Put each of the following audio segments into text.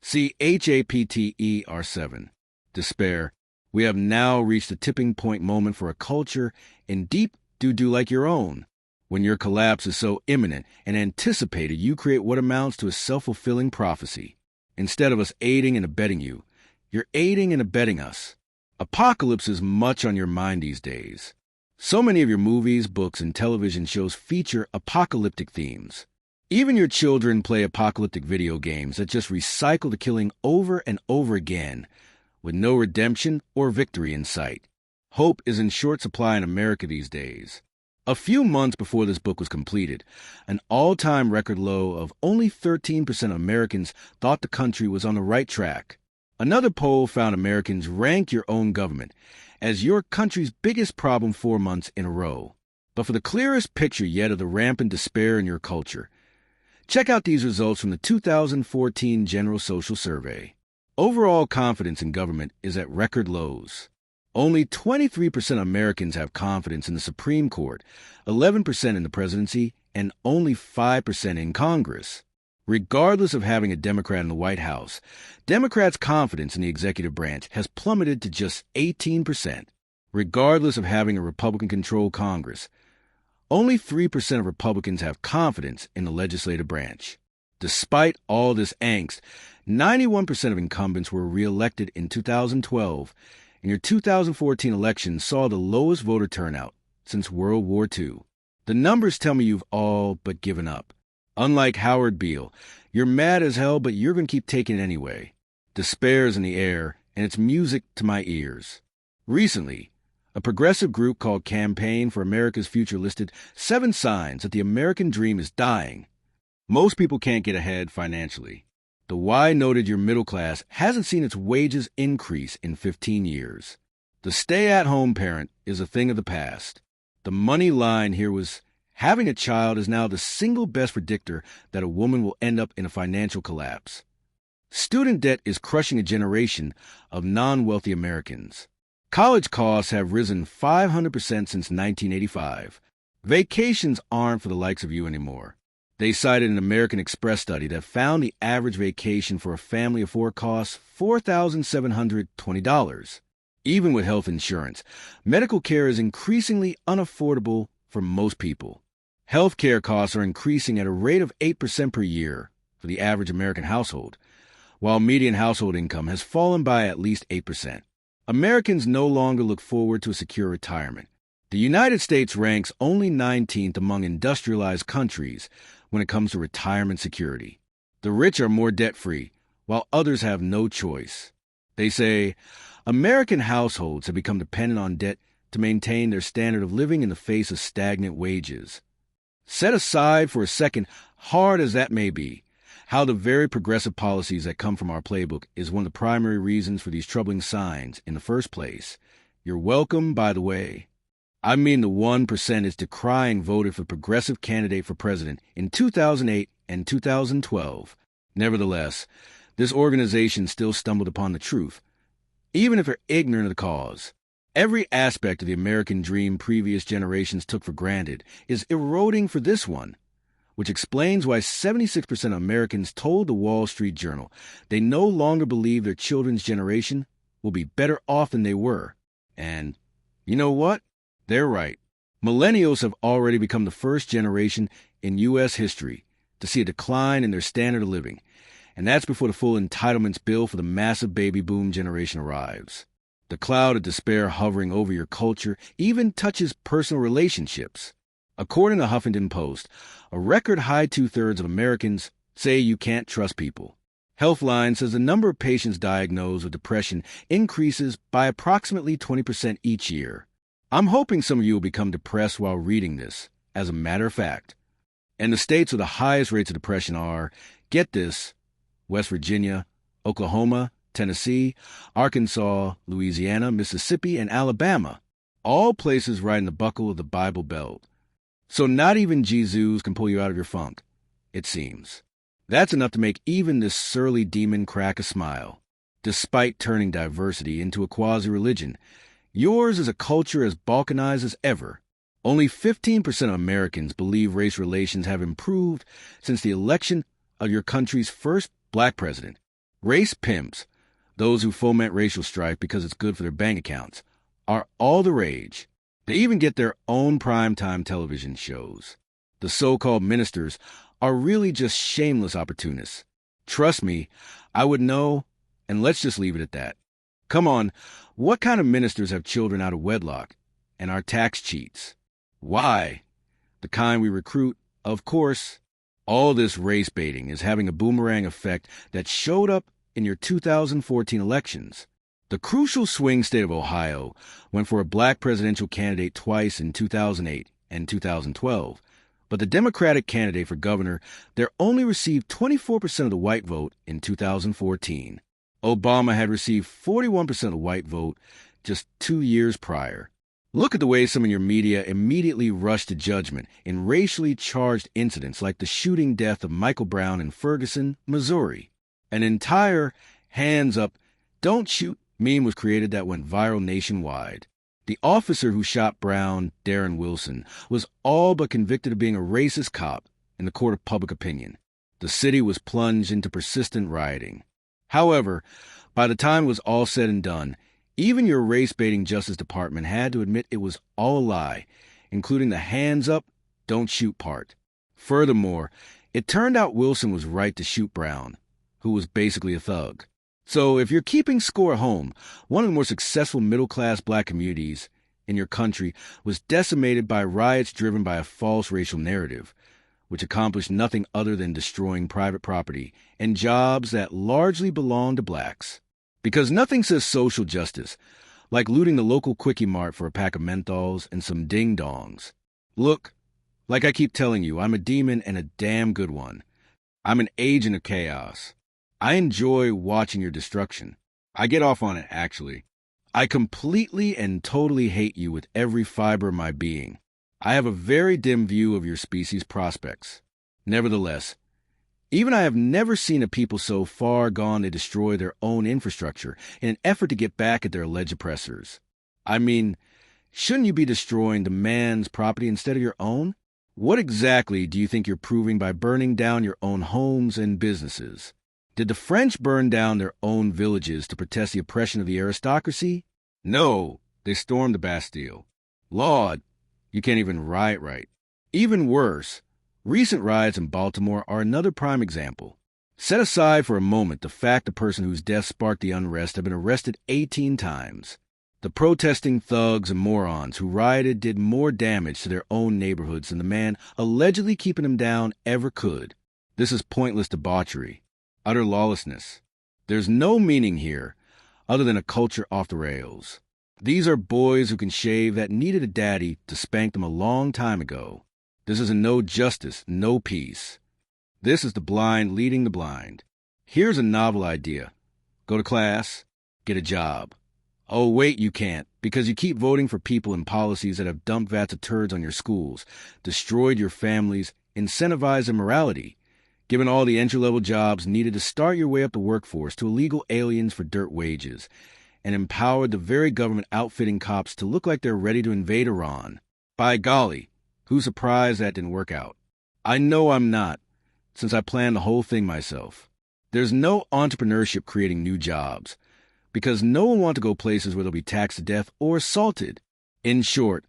See HAPTER7. Despair. We have now reached the tipping point moment for a culture in deep do like your own. When your collapse is so imminent and anticipated, you create what amounts to a self-fulfilling prophecy. Instead of us aiding and abetting you, you're aiding and abetting us. Apocalypse is much on your mind these days. So many of your movies, books, and television shows feature apocalyptic themes. Even your children play apocalyptic video games that just recycle the killing over and over again, with no redemption or victory in sight. Hope is in short supply in America these days. A few months before this book was completed, an all-time record low of only 13% of Americans thought the country was on the right track. Another poll found Americans rank your own government as your country's biggest problem 4 months in a row. But for the clearest picture yet of the rampant despair in your culture, check out these results from the 2014 General Social Survey. Overall confidence in government is at record lows. Only 23% of Americans have confidence in the Supreme Court, 11% in the presidency, and only 5% in Congress. Regardless of having a Democrat in the White House, Democrats' confidence in the executive branch has plummeted to just 18%. Regardless of having a Republican-controlled Congress, only 3% of Republicans have confidence in the legislative branch. Despite all this angst, 91% of incumbents were reelected in 2012, and your 2014 election saw the lowest voter turnout since World War II. The numbers tell me you've all but given up. Unlike Howard Beale, you're mad as hell, but you're going to keep taking it anyway. Despair's in the air, and it's music to my ears. Recently, a progressive group called Campaign for America's Future listed 7 signs that the American dream is dying. Most people can't get ahead financially. The Y noted your middle class hasn't seen its wages increase in 15 years. The stay-at-home parent is a thing of the past. The money line here was, having a child is now the single best predictor that a woman will end up in a financial collapse. Student debt is crushing a generation of non-wealthy Americans. College costs have risen 500% since 1985. Vacations aren't for the likes of you anymore. They cited an American Express study that found the average vacation for a family of 4 costs $4,720. Even with health insurance, medical care is increasingly unaffordable for most people. Health care costs are increasing at a rate of 8% per year for the average American household, while median household income has fallen by at least 8%. Americans no longer look forward to a secure retirement. The United States ranks only 19th among industrialized countries when it comes to retirement security. The rich are more debt-free, while others have no choice. They say, American households have become dependent on debt to maintain their standard of living in the face of stagnant wages. Set aside for a second, hard as that may be, how the very progressive policies that come from our playbook is one of the primary reasons for these troubling signs in the first place. You're welcome, by the way. I mean the 1% is decrying voted for progressive candidate for president in 2008 and 2012. Nevertheless, this organization still stumbled upon the truth, even if they're ignorant of the cause. Every aspect of the American dream previous generations took for granted is eroding for this one, which explains why 76% of Americans told the Wall Street Journal they no longer believe their children's generation will be better off than they were. And you know what? They're right. Millennials have already become the first generation in U.S. history to see a decline in their standard of living, and that's before the full entitlements bill for the massive baby boom generation arrives. The cloud of despair hovering over your culture even touches personal relationships. According to the Huffington Post, a record high 2/3 of Americans say you can't trust people. Healthline says the number of patients diagnosed with depression increases by approximately 20% each year. I'm hoping some of you will become depressed while reading this, as a matter of fact. And the states with the highest rates of depression are, get this, West Virginia, Oklahoma, Tennessee, Arkansas, Louisiana, Mississippi, and Alabama, all places right in the buckle of the Bible Belt. So not even Jesus can pull you out of your funk, it seems. That's enough to make even this surly demon crack a smile. Despite turning diversity into a quasi-religion, yours is a culture as balkanized as ever. Only 15% of Americans believe race relations have improved since the election of your country's first black president. Race pimps, those who foment racial strife because it's good for their bank accounts, are all the rage. They even get their own primetime television shows. The so-called ministers are really just shameless opportunists. Trust me, I would know, and let's just leave it at that. Come on, what kind of ministers have children out of wedlock and are tax cheats? Why? The kind we recruit, of course. All this race baiting is having a boomerang effect that showed up in your 2014 elections. The crucial swing state of Ohio went for a black presidential candidate twice in 2008 and 2012, but the Democratic candidate for governor there only received 24% of the white vote in 2014. Obama had received 41% of the white vote just 2 years prior. Look at the way some in your media immediately rush to judgment in racially charged incidents like the shooting death of Michael Brown in Ferguson, Missouri. An entire hands up, don't shoot meme was created that went viral nationwide. The officer who shot Brown, Darren Wilson, was all but convicted of being a racist cop in the court of public opinion. The city was plunged into persistent rioting. However, by the time it was all said and done, even your race-baiting Justice Department had to admit it was all a lie, including the hands up, don't shoot part. Furthermore, it turned out Wilson was right to shoot Brown, who was basically a thug. So if you're keeping score at home, one of the more successful middle-class black communities in your country was decimated by riots driven by a false racial narrative, which accomplished nothing other than destroying private property and jobs that largely belong to blacks. Because nothing says social justice like looting the local Quickie Mart for a pack of menthols and some ding-dongs. Look, like I keep telling you, I'm a demon and a damn good one. I'm an agent of chaos. I enjoy watching your destruction. I get off on it, actually. I completely and totally hate you with every fiber of my being. I have a very dim view of your species' prospects. Nevertheless, even I have never seen a people so far gone they destroy their own infrastructure in an effort to get back at their alleged oppressors. I mean, shouldn't you be destroying the man's property instead of your own? What exactly do you think you're proving by burning down your own homes and businesses? Did the French burn down their own villages to protest the oppression of the aristocracy? No, they stormed the Bastille. Lord, you can't even riot right. Even worse, recent riots in Baltimore are another prime example. Set aside for a moment the fact the person whose death sparked the unrest had been arrested 18 times. The protesting thugs and morons who rioted did more damage to their own neighborhoods than the man allegedly keeping them down ever could. This is pointless debauchery, utter lawlessness. There's no meaning here other than a culture off the rails. These are boys who can shave that needed a daddy to spank them a long time ago. This is a no justice, no peace. This is the blind leading the blind. Here's a novel idea. Go to class, get a job. Oh, wait, you can't, because you keep voting for people and policies that have dumped vats of turds on your schools, destroyed your families, incentivized immorality, given all the entry-level jobs needed to start your way up the workforce to illegal aliens for dirt wages, and empowered the very government outfitting cops to look like they're ready to invade Iran. By golly, who's surprised that didn't work out? I know I'm not, since I planned the whole thing myself. There's no entrepreneurship creating new jobs, because no one wants to go places where they'll be taxed to death or assaulted. In short,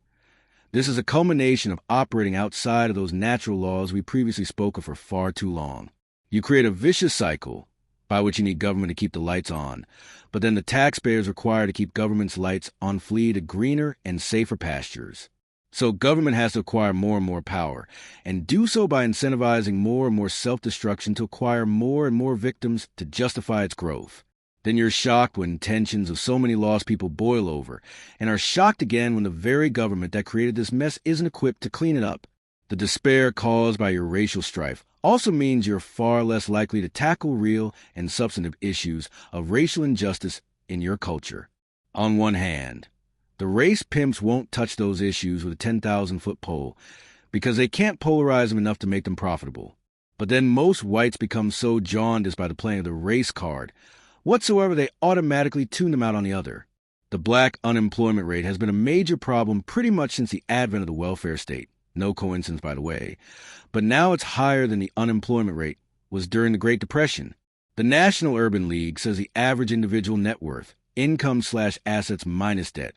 this is a culmination of operating outside of those natural laws we previously spoke of for far too long. You create a vicious cycle by which you need government to keep the lights on, but then the taxpayers require to keep government's lights on flee to greener and safer pastures. So government has to acquire more and more power, and do so by incentivizing more and more self-destruction to acquire more and more victims to justify its growth. Then you're shocked when tensions of so many lost people boil over, and are shocked again when the very government that created this mess isn't equipped to clean it up. The despair caused by your racial strife also means you're far less likely to tackle real and substantive issues of racial injustice in your culture. On one hand, the race pimps won't touch those issues with a 10,000-foot pole because they can't polarize them enough to make them profitable. But then most whites become so jaundiced by the playing of the race card whatsoever they automatically tune them out on the other. The black unemployment rate has been a major problem pretty much since the advent of the welfare state. No coincidence, by the way. But now it's higher than the unemployment rate was during the Great Depression. The National Urban League says the average individual net worth, income/assets minus debt,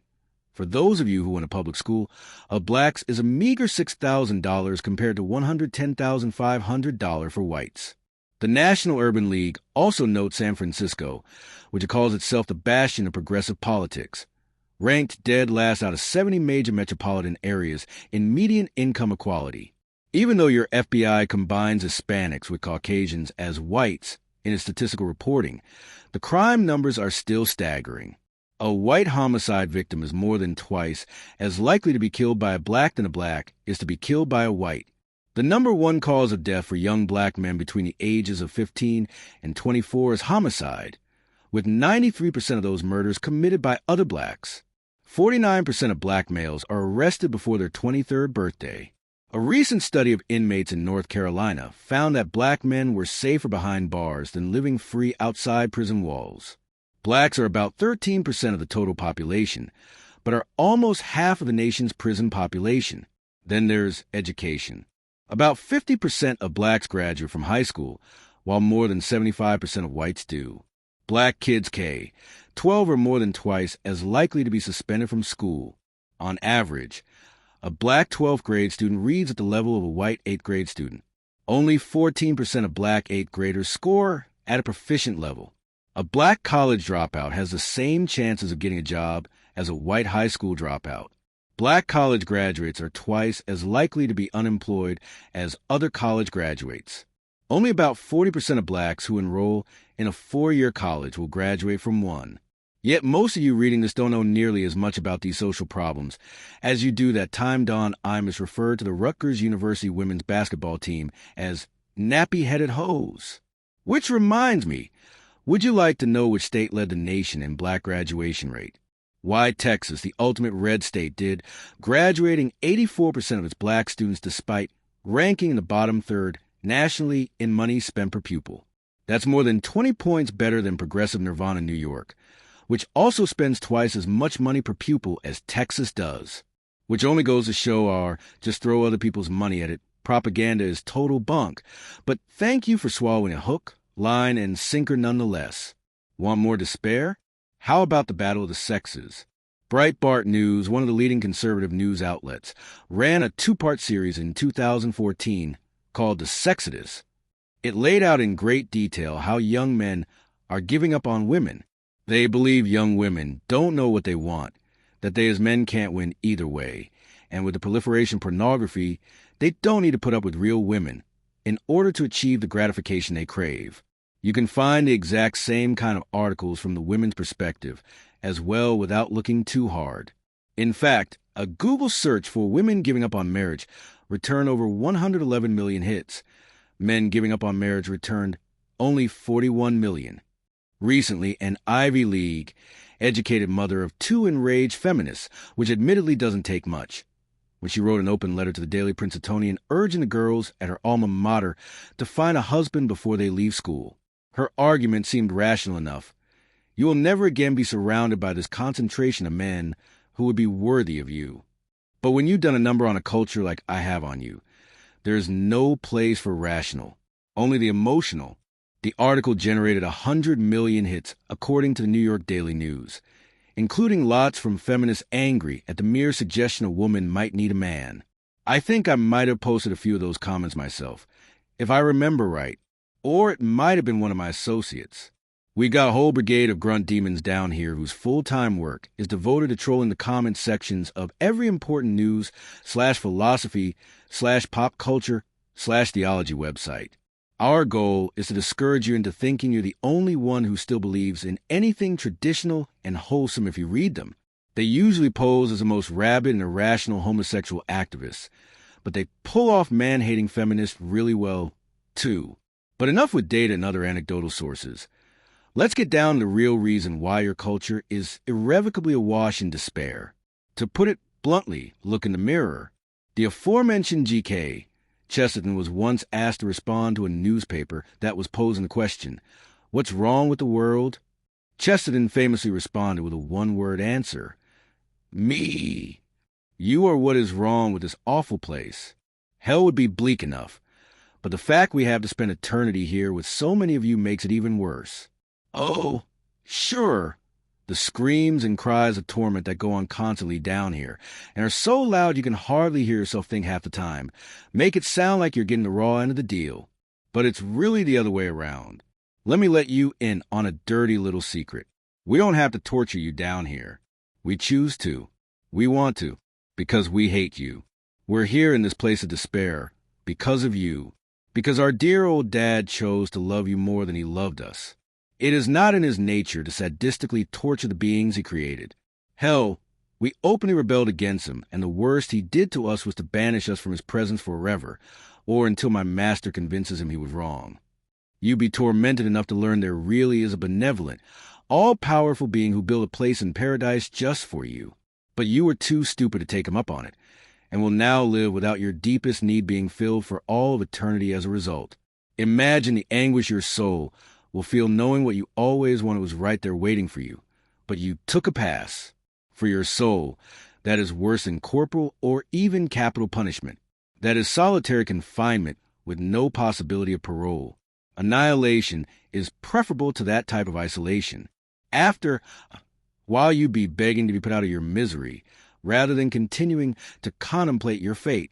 for those of you who went to public school, of blacks is a meager $6,000 compared to $110,500 for whites. The National Urban League also notes San Francisco, which calls itself the bastion of progressive politics, ranked dead last out of 70 major metropolitan areas in median income equality. Even though your FBI combines Hispanics with Caucasians as whites in its statistical reporting, the crime numbers are still staggering. A white homicide victim is more than twice as likely to be killed by a black than a black is to be killed by a white. The number one cause of death for young black men between the ages of 15 and 24 is homicide, with 93% of those murders committed by other blacks. 49% of black males are arrested before their 23rd birthday. A recent study of inmates in North Carolina found that black men were safer behind bars than living free outside prison walls. Blacks are about 13% of the total population, but are almost half of the nation's prison population. Then there's education. About 50% of blacks graduate from high school, while more than 75% of whites do. Black kids K, 12 or more than twice as likely to be suspended from school. On average, a black 12th grade student reads at the level of a white 8th grade student. Only 14% of black 8th graders score at a proficient level. A black college dropout has the same chances of getting a job as a white high school dropout. Black college graduates are twice as likely to be unemployed as other college graduates. Only about 40% of blacks who enroll in a 4-year college will graduate from one. Yet most of you reading this don't know nearly as much about these social problems as you do that Time Dawn Imus referred to the Rutgers University women's basketball team as nappy-headed hoes. Which reminds me, would you like to know which state led the nation in black graduation rate? Why Texas, the ultimate red state, did, graduating 84% of its black students despite ranking in the bottom third nationally in money spent per pupil. That's more than 20 points better than progressive Nirvana, New York, which also spends twice as much money per pupil as Texas does. Which only goes to show our just throw other people's money at it propaganda is total bunk, but thank you for swallowing a hook, line, and sinker nonetheless. Want more despair? How about the battle of the sexes? Breitbart News, one of the leading conservative news outlets, ran a 2-part series in 2014 called The Sexodus. It laid out in great detail how young men are giving up on women. They believe young women don't know what they want, that they as men can't win either way, and with the proliferation of pornography, they don't need to put up with real women in order to achieve the gratification they crave. You can find the exact same kind of articles from the women's perspective as well without looking too hard. In fact, a Google search for women giving up on marriage returned over 111 million hits. Men giving up on marriage returned only 41 million. Recently, an Ivy League educated mother of 2 enraged feminists, which admittedly doesn't take much, when she wrote an open letter to the Daily Princetonian urging the girls at her alma mater to find a husband before they leave school. Her argument seemed rational enough. You will never again be surrounded by this concentration of men who would be worthy of you. But when you've done a number on a culture like I have on you, there is no place for rational, only the emotional. The article generated 100 million hits, according to the New York Daily News, including lots from feminists angry at the mere suggestion a woman might need a man. I think I might have posted a few of those comments myself, if I remember right, or it might have been one of my associates. We got a whole brigade of grunt demons down here whose full-time work is devoted to trolling the comment sections of every important news/philosophy/pop culture/theology website. Our goal is to discourage you into thinking you're the only one who still believes in anything traditional and wholesome if you read them. They usually pose as the most rabid and irrational homosexual activists, but they pull off man-hating feminists really well, too. But enough with data and other anecdotal sources. Let's get down to the real reason why your culture is irrevocably awash in despair. To put it bluntly, look in the mirror. The aforementioned G.K. Chesterton was once asked to respond to a newspaper that was posing the question, "What's wrong with the world?" Chesterton famously responded with a one-word answer, "Me. You are what is wrong with this awful place. Hell would be bleak enough, But the fact we have to spend eternity here with so many of you makes it even worse. Oh, sure. The screams and cries of torment that go on constantly down here, and are so loud you can hardly hear yourself think half the time, make it sound like you're getting the raw end of the deal. But it's really the other way around. Let me let you in on a dirty little secret. We don't have to torture you down here. We choose to. We want to. Because we hate you. We're here in this place of despair. Because of you. Because our dear old dad chose to love you more than he loved us. It is not in his nature to sadistically torture the beings he created. Hell, we openly rebelled against him, and the worst he did to us was to banish us from his presence forever, or until my master convinces him he was wrong. You be tormented enough to learn there really is a benevolent, all-powerful being who built a place in paradise just for you. But you were too stupid to take him up on it, and will now live without your deepest need being filled for all of eternity as a result. Imagine the anguish your soul will feel knowing what you always wanted was right there waiting for you, but you took a pass. For your soul, that is worse than corporal or even capital punishment. That is solitary confinement with no possibility of parole. Annihilation is preferable to that type of isolation. While you be begging to be put out of your misery, rather than continuing to contemplate your fate.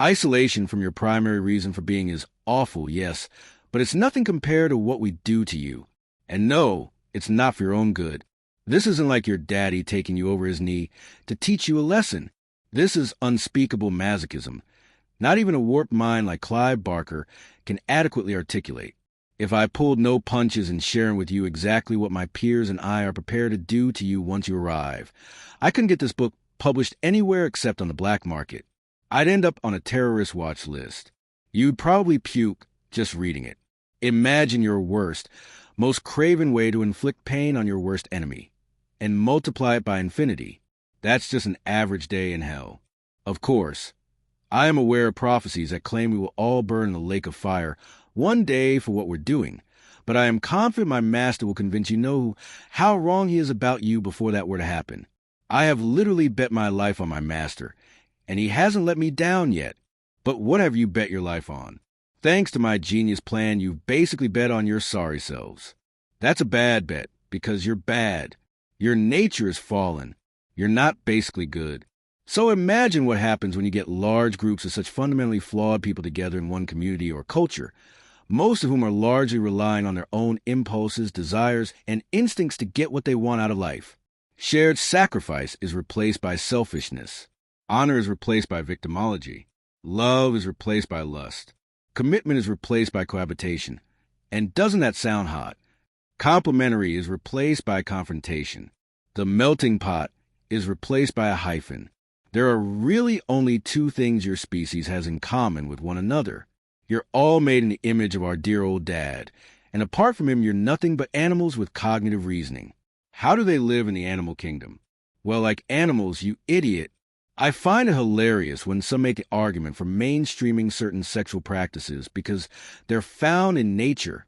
Isolation from your primary reason for being is awful, yes, but it's nothing compared to what we do to you. And no, it's not for your own good. This isn't like your daddy taking you over his knee to teach you a lesson. This is unspeakable masochism. Not even a warped mind like Clive Barker can adequately articulate. If I pulled no punches in sharing with you exactly what my peers and I are prepared to do to you once you arrive, I couldn't get this book published anywhere except on the black market. I'd end up on a terrorist watch list. You'd probably puke just reading it. Imagine your worst, most craven way to inflict pain on your worst enemy, and multiply it by infinity. That's just an average day in hell. Of course, I am aware of prophecies that claim we will all burn in the lake of fire one day for what we're doing, but I am confident my master will convince you how wrong he is about you before that were to happen. I have literally bet my life on my master, and he hasn't let me down yet. But what have you bet your life on? Thanks to my genius plan, you've basically bet on your sorry selves. That's a bad bet, because you're bad. Your nature is fallen. You're not basically good. So imagine what happens when you get large groups of such fundamentally flawed people together in one community or culture, most of whom are largely relying on their own impulses, desires, and instincts to get what they want out of life. Shared sacrifice is replaced by selfishness. Honor is replaced by victimology. Love is replaced by lust. Commitment is replaced by cohabitation. And doesn't that sound hot? Complementary is replaced by confrontation. The melting pot is replaced by a hyphen. There are really only two things your species has in common with one another. You're all made in the image of our dear old dad, and apart from him, you're nothing but animals with cognitive reasoning. How do they live in the animal kingdom? Well, like animals, you idiot. I find it hilarious when some make the argument for mainstreaming certain sexual practices because they're found in nature.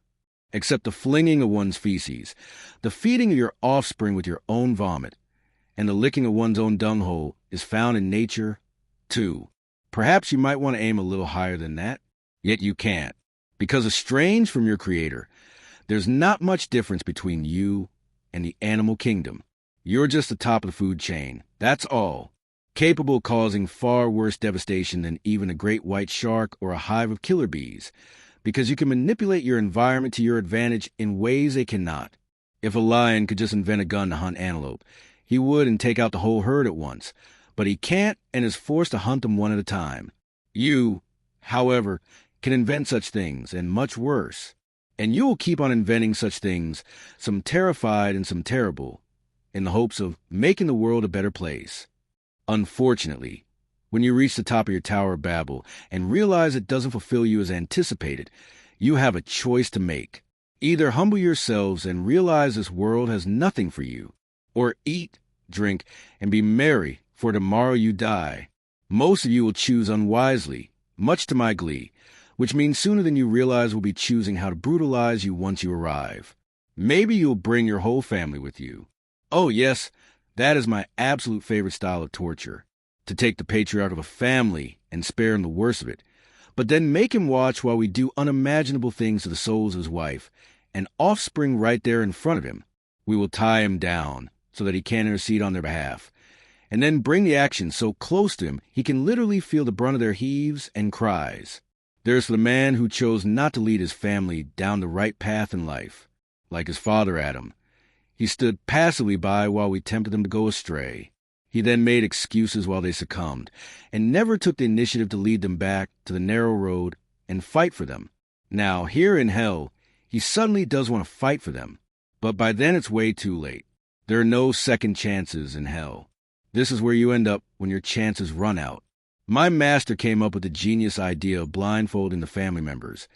Except the flinging of one's feces, the feeding of your offspring with your own vomit, and the licking of one's own dunghole is found in nature, too. Perhaps you might want to aim a little higher than that, yet you can't. Because estranged from your creator, there's not much difference between you and the animal kingdom. You're just the top of the food chain, that's all. Capable of causing far worse devastation than even a great white shark or a hive of killer bees, because you can manipulate your environment to your advantage in ways they cannot. If a lion could just invent a gun to hunt antelope, he would and take out the whole herd at once, but he can't and is forced to hunt them one at a time. You, however, can invent such things, and much worse. And you will keep on inventing such things, some terrified and some terrible, in the hopes of making the world a better place. Unfortunately, when you reach the top of your Tower of Babel and realize it doesn't fulfill you as anticipated, you have a choice to make. Either humble yourselves and realize this world has nothing for you, or eat, drink, and be merry, for tomorrow you die. Most of you will choose unwisely, much to my glee, which means sooner than you realize we'll be choosing how to brutalize you once you arrive. Maybe you'll bring your whole family with you. Oh yes, that is my absolute favorite style of torture, to take the patriarch of a family and spare him the worst of it. but then make him watch while we do unimaginable things to the souls of his wife and offspring right there in front of him. We will tie him down so that he can't intercede on their behalf, and then bring the action so close to him he can literally feel the brunt of their heaves and cries. There's the man who chose not to lead his family down the right path in life, like his father Adam. He stood passively by while we tempted them to go astray. He then made excuses while they succumbed, and never took the initiative to lead them back to the narrow road and fight for them. Now, here in hell, he suddenly does want to fight for them, but by then it's way too late. There are no second chances in hell. This is where you end up when your chances run out. My master came up with the genius idea of blindfolding the family members,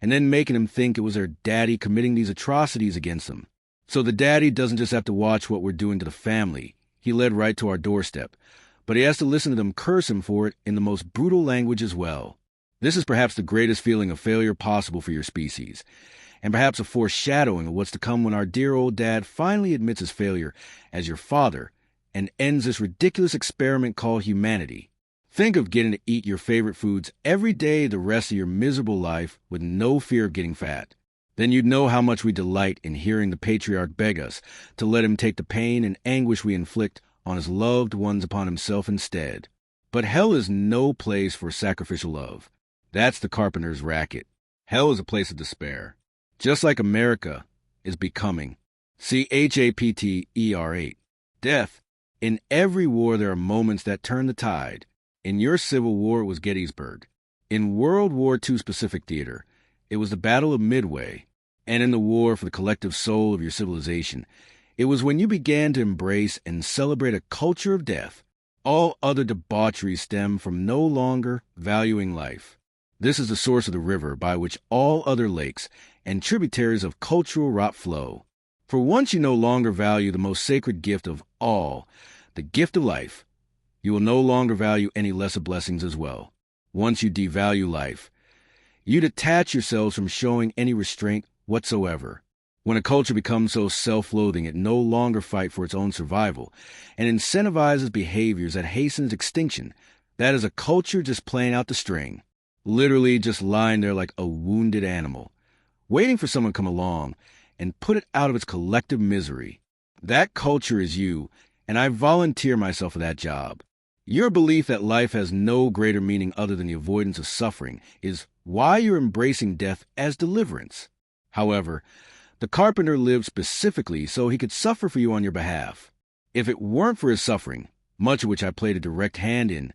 and then making them think it was their daddy committing these atrocities against them. So the daddy doesn't just have to watch what we're doing to the family. He led right to our doorstep, but he has to listen to them curse him for it in the most brutal language as well. This is perhaps the greatest feeling of failure possible for your species, and perhaps a foreshadowing of what's to come when our dear old dad finally admits his failure as your father and ends this ridiculous experiment called humanity. Think of getting to eat your favorite foods every day the rest of your miserable life with no fear of getting fat. Then you'd know how much we delight in hearing the patriarch beg us to let him take the pain and anguish we inflict on his loved ones upon himself instead. But hell is no place for sacrificial love. That's the carpenter's racket. Hell is a place of despair. Just like America is becoming. See Chapter 8. Death. In every war there are moments that turn the tide. In your Civil War, it was Gettysburg. In World War II Pacific Theater, it was the Battle of Midway. And in the war for the collective soul of your civilization, it was when you began to embrace and celebrate a culture of death. All other debaucheries stem from no longer valuing life. This is the source of the river by which all other lakes and tributaries of cultural rot flow. For once you no longer value the most sacred gift of all, the gift of life, you will no longer value any lesser blessings as well. Once you devalue life, you detach yourselves from showing any restraint whatsoever. When a culture becomes so self-loathing it no longer fights for its own survival and incentivizes behaviors that hasten its extinction, that is a culture just playing out the string, literally just lying there like a wounded animal, waiting for someone to come along and put it out of its collective misery. That culture is you, and I volunteer myself for that job. Your belief that life has no greater meaning other than the avoidance of suffering is why you're embracing death as deliverance. However, the carpenter lived specifically so he could suffer for you on your behalf. If it weren't for his suffering, much of which I played a direct hand in,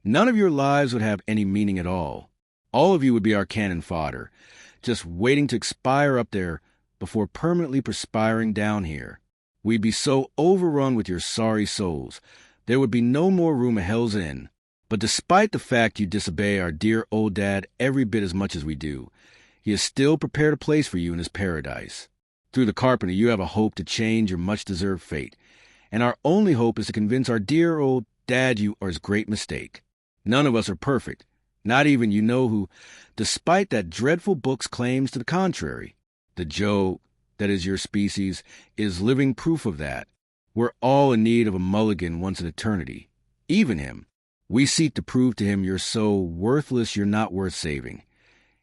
none of your lives would have any meaning at all. All of you would be our cannon fodder, just waiting to expire up there before permanently perspiring down here. We'd be so overrun with your sorry souls, there would be no more room at hell's end. But despite the fact you disobey our dear old dad every bit as much as we do, he has still prepared a place for you in his paradise. Through the carpenter, you have a hope to change your much-deserved fate, and our only hope is to convince our dear old dad you are his great mistake. None of us are perfect, not even you know who, despite that dreadful book's claims to the contrary. The Joe, that is your species, is living proof of that. We're all in need of a mulligan once in eternity. Even him. We seek to prove to him you're so worthless you're not worth saving,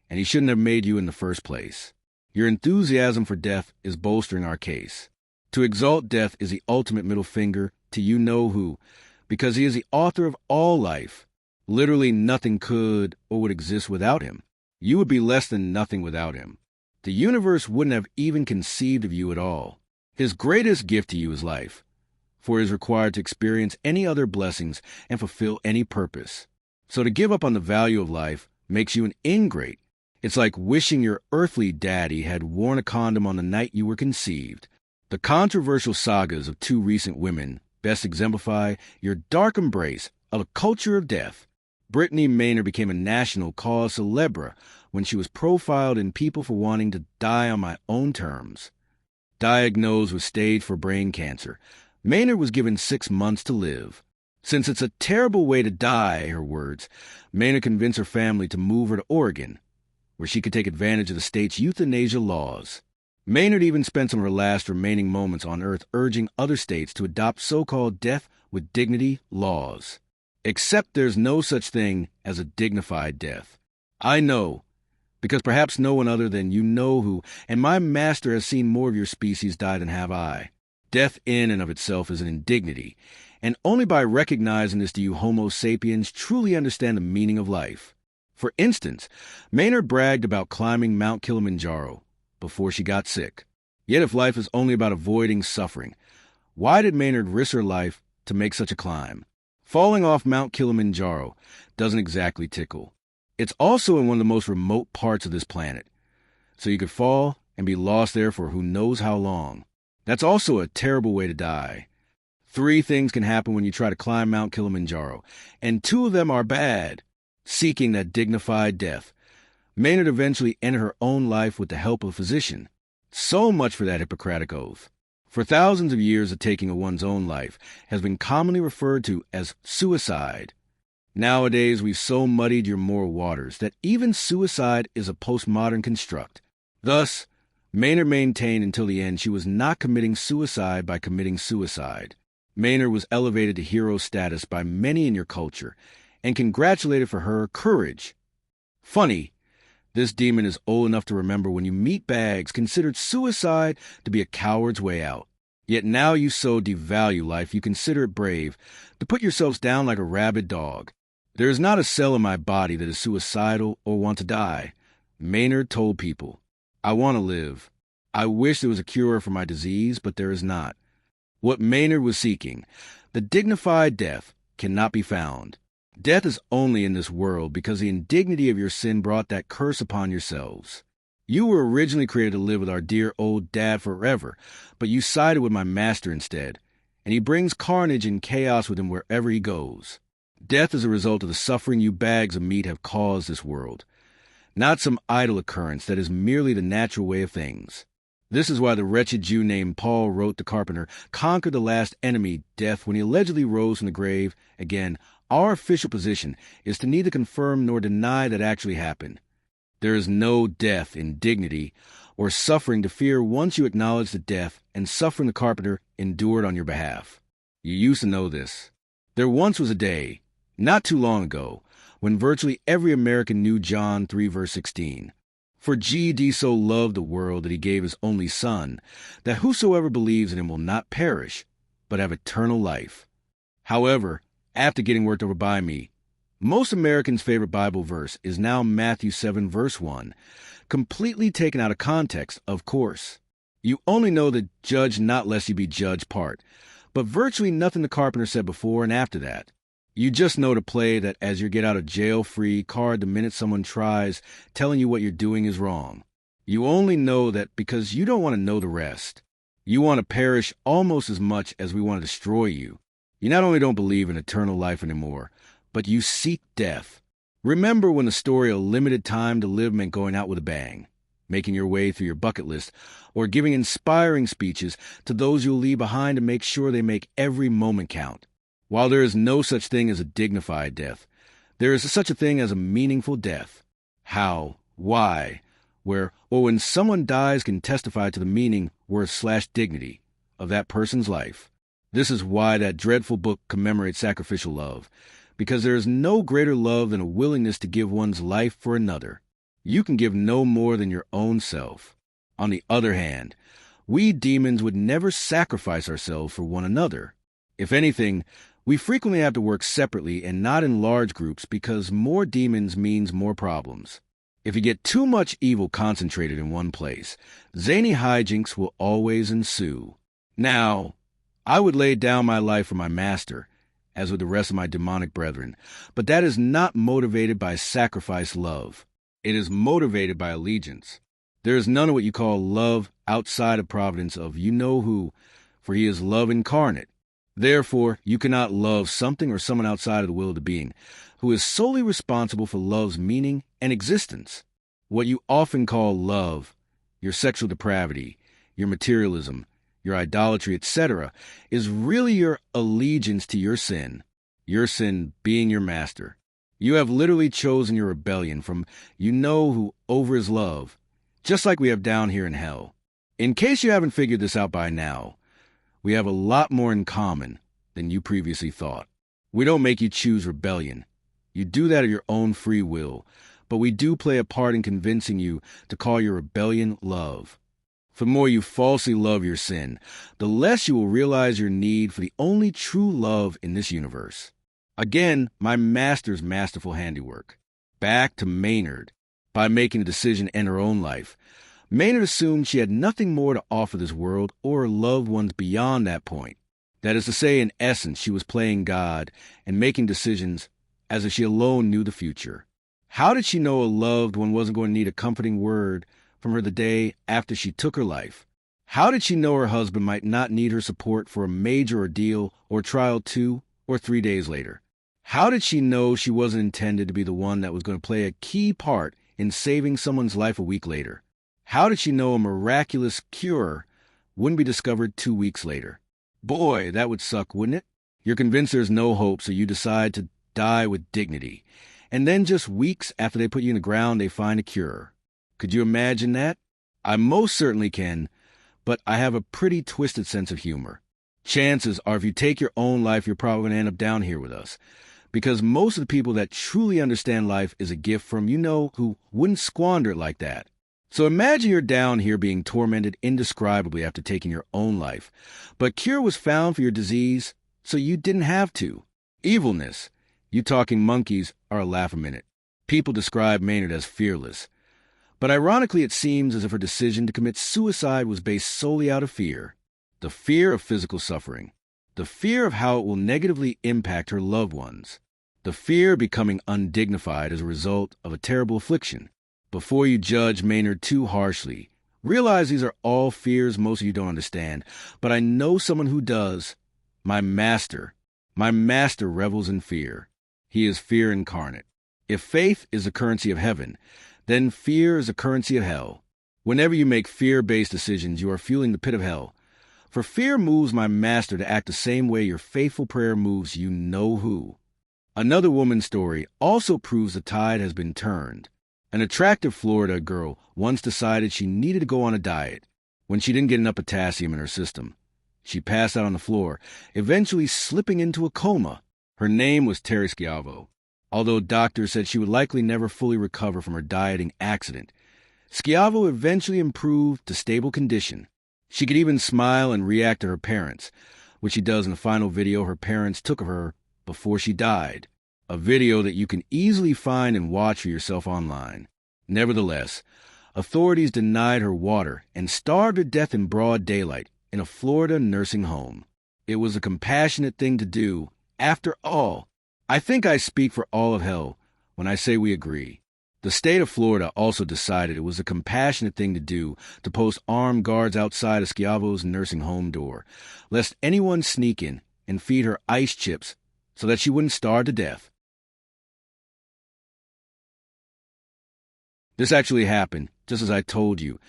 and he shouldn't have made you in the first place. Your enthusiasm for death is bolstering our case. To exalt death is the ultimate middle finger to you know who, because he is the author of all life. Literally nothing could or would exist without him. You would be less than nothing without him. The universe wouldn't have even conceived of you at all. His greatest gift to you is life, for it is required to experience any other blessings and fulfill any purpose. So to give up on the value of life makes you an ingrate. It's like wishing your earthly daddy had worn a condom on the night you were conceived. The controversial sagas of two recent women best exemplify your dark embrace of a culture of death. Brittany Maynard became a national cause célèbre when she was profiled in People for wanting to die on my own terms. Diagnosed with stage 4 brain cancer, Maynard was given 6 months to live. Since it's a terrible way to die, her words, Maynard convinced her family to move her to Oregon, where she could take advantage of the state's euthanasia laws. Maynard even spent some of her last remaining moments on Earth urging other states to adopt so-called death with dignity laws. Except there's no such thing as a dignified death. I know, because perhaps no one other than you know who, and my master has seen more of your species die than have I. Death in and of itself is an indignity, and only by recognizing this do you Homo sapiens truly understand the meaning of life. For instance, Maynard bragged about climbing Mount Kilimanjaro before she got sick. Yet if life is only about avoiding suffering, why did Maynard risk her life to make such a climb? Falling off Mount Kilimanjaro doesn't exactly tickle. It's also in one of the most remote parts of this planet, so you could fall and be lost there for who knows how long. That's also a terrible way to die. 3 things can happen when you try to climb Mount Kilimanjaro, and 2 of them are bad. Seeking that dignified death, Maynard eventually ended her own life with the help of a physician. So much for that Hippocratic oath. For thousands of years, the taking of one's own life has been commonly referred to as suicide. Nowadays, we've so muddied your moral waters that even suicide is a postmodern construct. Thus, Maynard maintained until the end she was not committing suicide by committing suicide. Maynard was elevated to hero status by many in your culture and congratulated for her courage. Funny, this demon is old enough to remember when you meat bags considered suicide to be a coward's way out. Yet now you so devalue life you consider it brave to put yourselves down like a rabid dog. There is not a cell in my body that is suicidal or want to die. Maynard told people, I want to live. I wish there was a cure for my disease, but there is not. What Maynard was seeking, the dignified death, cannot be found. Death is only in this world because the indignity of your sin brought that curse upon yourselves. You were originally created to live with our dear old dad forever, but you sided with my master instead, and he brings carnage and chaos with him wherever he goes. Death is a result of the suffering you bags of meat have caused this world, not some idle occurrence that is merely the natural way of things. This is why the wretched Jew named Paul wrote the carpenter conquered the last enemy, death, when he allegedly rose from the grave. Again, our official position is to neither confirm nor deny that actually happened. There is no death in dignity or suffering to fear once you acknowledge the death and suffering the carpenter endured on your behalf. You used to know this. There once was a day, not too long ago, when virtually every American knew John 3 verse 16. For G.D. so loved the world that he gave his only Son, that whosoever believes in him will not perish, but have eternal life. However, after getting worked over by me, most Americans' favorite Bible verse is now Matthew 7 verse 1, completely taken out of context, of course. You only know the judge not lest you be judged part, but virtually nothing the carpenter said before and after that. You just know to play that as you get out of jail free card the minute someone tries telling you what you're doing is wrong. You only know that because you don't want to know the rest. You want to perish almost as much as we want to destroy you. You not only don't believe in eternal life anymore, but you seek death. Remember when the story of limited time to live meant going out with a bang, making your way through your bucket list, or giving inspiring speeches to those you'll leave behind to make sure they make every moment count. While there is no such thing as a dignified death, there is such a thing as a meaningful death. How, why, where, or when someone dies can testify to the meaning, worth/dignity of that person's life. This is why that dreadful book commemorates sacrificial love, because there is no greater love than a willingness to give one's life for another. You can give no more than your own self. On the other hand, we demons would never sacrifice ourselves for one another. If anything, we frequently have to work separately and not in large groups because more demons means more problems. If you get too much evil concentrated in one place, zany hijinks will always ensue. Now, I would lay down my life for my master, as with the rest of my demonic brethren, but that is not motivated by sacrifice love. It is motivated by allegiance. There is none of what you call love outside of providence of you-know-who, for he is love incarnate. Therefore, you cannot love something or someone outside of the will of the being, who is solely responsible for love's meaning and existence. What you often call love, your sexual depravity, your materialism, your idolatry, etc., is really your allegiance to your sin being your master. You have literally chosen your rebellion from you-know-who over his love, just like we have down here in hell. In case you haven't figured this out by now, we have a lot more in common than you previously thought. We don't make you choose rebellion. You do that of your own free will, but we do play a part in convincing you to call your rebellion love. The more you falsely love your sin, the less you will realize your need for the only true love in this universe. Again, my master's masterful handiwork. Back to Maynard. By making a decision to end her own life, Maynard assumed she had nothing more to offer this world or her loved ones beyond that point. That is to say, in essence, she was playing God and making decisions as if she alone knew the future. How did she know a loved one wasn't going to need a comforting word from her the day after she took her life? How did she know her husband might not need her support for a major ordeal or trial 2 or 3 days later? How did she know she wasn't intended to be the one that was going to play a key part in saving someone's life a week later? How did she know a miraculous cure wouldn't be discovered 2 weeks later? Boy, that would suck, wouldn't it? You're convinced there's no hope, so you decide to die with dignity. And then just weeks after they put you in the ground, they find a cure. Could you imagine that? I most certainly can, but I have a pretty twisted sense of humor. Chances are if you take your own life, you're probably going to end up down here with us. Because most of the people that truly understand life is a gift from, who wouldn't squander it like that. So imagine you're down here being tormented indescribably after taking your own life. But cure was found for your disease, so you didn't have to. Evilness. You talking monkeys are a laugh a minute. People describe Maynard as fearless. But ironically, it seems as if her decision to commit suicide was based solely out of fear. The fear of physical suffering. The fear of how it will negatively impact her loved ones. The fear of becoming undignified as a result of a terrible affliction. Before you judge Maynard too harshly, realize these are all fears most of you don't understand, but I know someone who does. My master revels in fear. He is fear incarnate. If faith is the currency of heaven, then fear is the currency of hell. Whenever you make fear-based decisions, you are fueling the pit of hell. For fear moves my master to act the same way your faithful prayer moves you know who. Another woman's story also proves the tide has been turned. An attractive Florida girl once decided she needed to go on a diet when she didn't get enough potassium in her system. She passed out on the floor, eventually slipping into a coma. Her name was Terry Schiavo. Although doctors said she would likely never fully recover from her dieting accident, Schiavo eventually improved to stable condition. She could even smile and react to her parents, which she does in the final video her parents took of her before she died, a video that you can easily find and watch for yourself online. Nevertheless, authorities denied her water and starved her to death in broad daylight in a Florida nursing home. It was a compassionate thing to do. After all, I think I speak for all of hell when I say we agree. The state of Florida also decided it was a compassionate thing to do to post armed guards outside of Schiavo's nursing home door, lest anyone sneak in and feed her ice chips so that she wouldn't starve to death. This actually happened, just as I told you,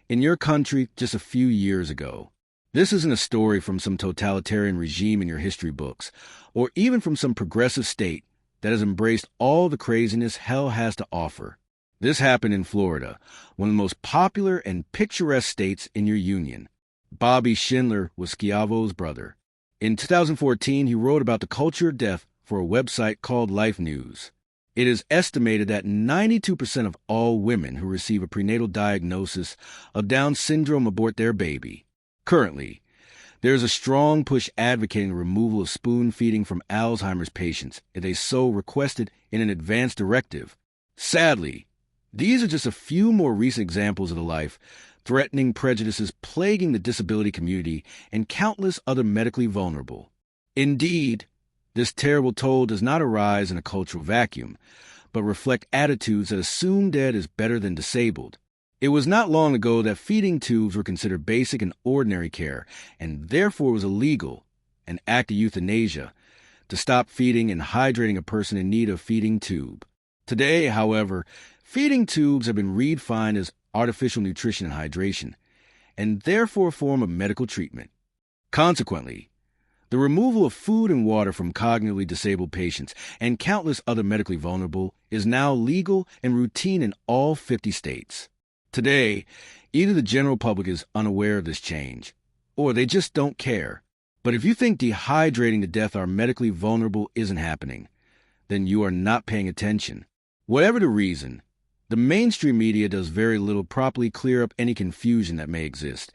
in your country just a few years ago. This isn't a story from some totalitarian regime in your history books, or even from some progressive state that has embraced all the craziness hell has to offer. This happened in Florida, one of the most popular and picturesque states in your union. Bobby Schindler was Schiavo's brother. In 2014, he wrote about the culture of death for a website called Life News. It is estimated that 92% of all women who receive a prenatal diagnosis of Down syndrome abort their baby. Currently, there is a strong push advocating the removal of spoon feeding from Alzheimer's patients if they so requested in an advance directive. Sadly, these are just a few more recent examples of the life-threatening prejudices plaguing the disability community and countless other medically vulnerable. Indeed, this terrible toll does not arise in a cultural vacuum, but reflect attitudes that assume dead is better than disabled. It was not long ago that feeding tubes were considered basic and ordinary care, and therefore it was illegal, an act of euthanasia, to stop feeding and hydrating a person in need of feeding tube. Today, however, feeding tubes have been redefined as artificial nutrition and hydration, and therefore a form of medical treatment. Consequently, the removal of food and water from cognitively disabled patients and countless other medically vulnerable is now legal and routine in all 50 states. Today, either the general public is unaware of this change, or they just don't care. But if you think dehydrating to death our medically vulnerable isn't happening, then you are not paying attention. Whatever the reason, The mainstream media does very little to properly clear up any confusion that may exist,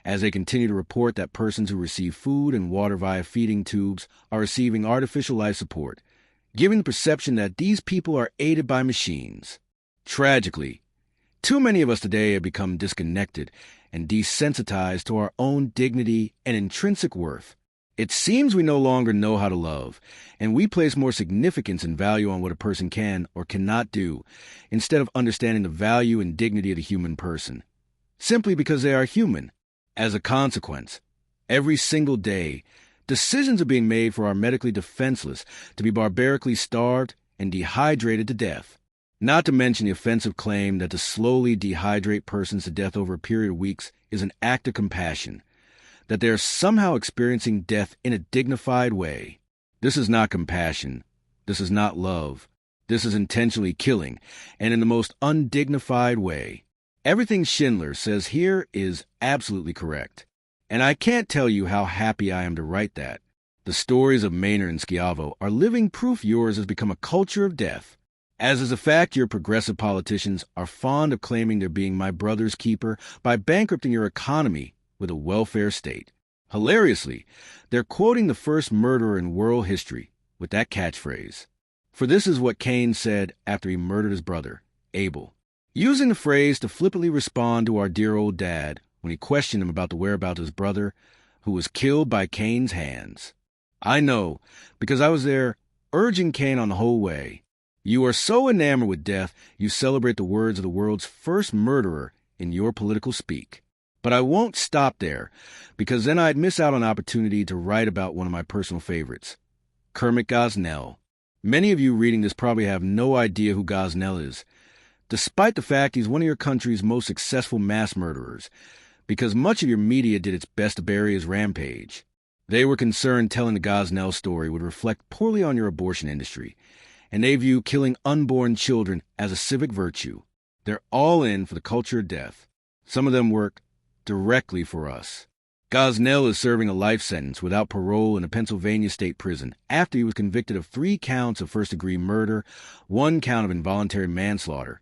as they continue to report that persons who receive food and water via feeding tubes are receiving artificial life support, giving the perception that these people are aided by machines. Tragically, too many of us today have become disconnected and desensitized to our own dignity and intrinsic worth. It seems we no longer know how to love, and we place more significance and value on what a person can or cannot do, instead of understanding the value and dignity of the human person, simply because they are human. As a consequence, every single day, decisions are being made for our medically defenseless to be barbarically starved and dehydrated to death. Not to mention the offensive claim that to slowly dehydrate persons to death over a period of weeks is an act of compassion, that they are somehow experiencing death in a dignified way. This is not compassion. This is not love. This is intentionally killing, and in the most undignified way. Everything Schindler says here is absolutely correct, and I can't tell you how happy I am to write that. The stories of Maynard and Schiavo are living proof yours has become a culture of death. As is a fact, your progressive politicians are fond of claiming they're being my brother's keeper by bankrupting your economy with a welfare state. Hilariously, they're quoting the first murderer in world history with that catchphrase. For this is what Cain said after he murdered his brother, Abel, using the phrase to flippantly respond to our dear old dad when he questioned him about the whereabouts of his brother, who was killed by Cain's hands. I know, because I was there, urging Cain on the whole way. You are so enamored with death, you celebrate the words of the world's first murderer in your political speak. But I won't stop there, because then I'd miss out on an opportunity to write about one of my personal favorites, Kermit Gosnell. Many of you reading this probably have no idea who Gosnell is, despite the fact he's one of your country's most successful mass murderers, because much of your media did its best to bury his rampage. They were concerned telling the Gosnell story would reflect poorly on your abortion industry, and they view killing unborn children as a civic virtue. They're all in for the culture of death. Some of them work directly for us. Gosnell is serving a life sentence without parole in a Pennsylvania state prison after he was convicted of 3 counts of first-degree murder, 1 count of involuntary manslaughter,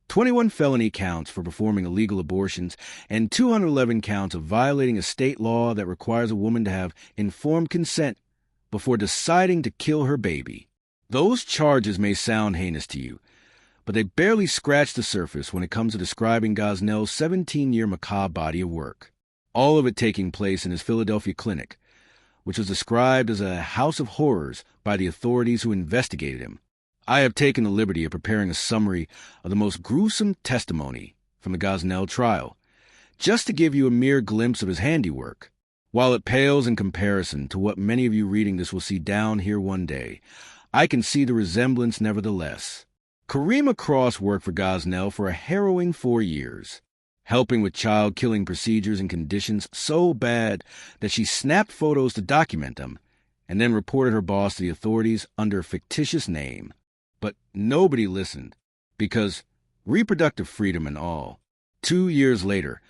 21 felony counts for performing illegal abortions, and 211 counts of violating a state law that requires a woman to have informed consent before deciding to kill her baby. Those charges may sound heinous to you, but they barely scratch the surface when it comes to describing Gosnell's 17-year macabre body of work, all of it taking place in his Philadelphia clinic, which was described as a house of horrors by the authorities who investigated him. I have taken the liberty of preparing a summary of the most gruesome testimony from the Gosnell trial, just to give you a mere glimpse of his handiwork. While it pales in comparison to what many of you reading this will see down here one day, I can see the resemblance nevertheless. Karima Cross worked for Gosnell for a harrowing 4 years, helping with child-killing procedures in conditions so bad that she snapped photos to document them, and then reported her boss to the authorities under a fictitious name. But nobody listened, because reproductive freedom and all. 2 years later,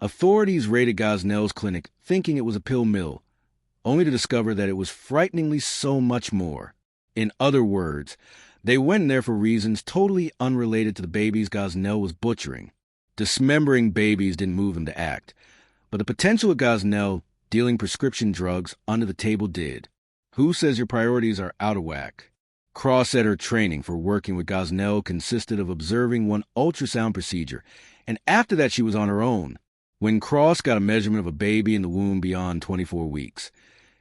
authorities raided Gosnell's clinic thinking it was a pill mill, only to discover that it was frighteningly so much more. In other words, they went in there for reasons totally unrelated to the babies Gosnell was butchering. Dismembering babies didn't move him to act, but the potential of Gosnell dealing prescription drugs under the table did. Who says your priorities are out of whack? Cross said her training for working with Gosnell consisted of observing 1 ultrasound procedure, and after that she was on her own. When Cross got a measurement of a baby in the womb beyond 24 weeks,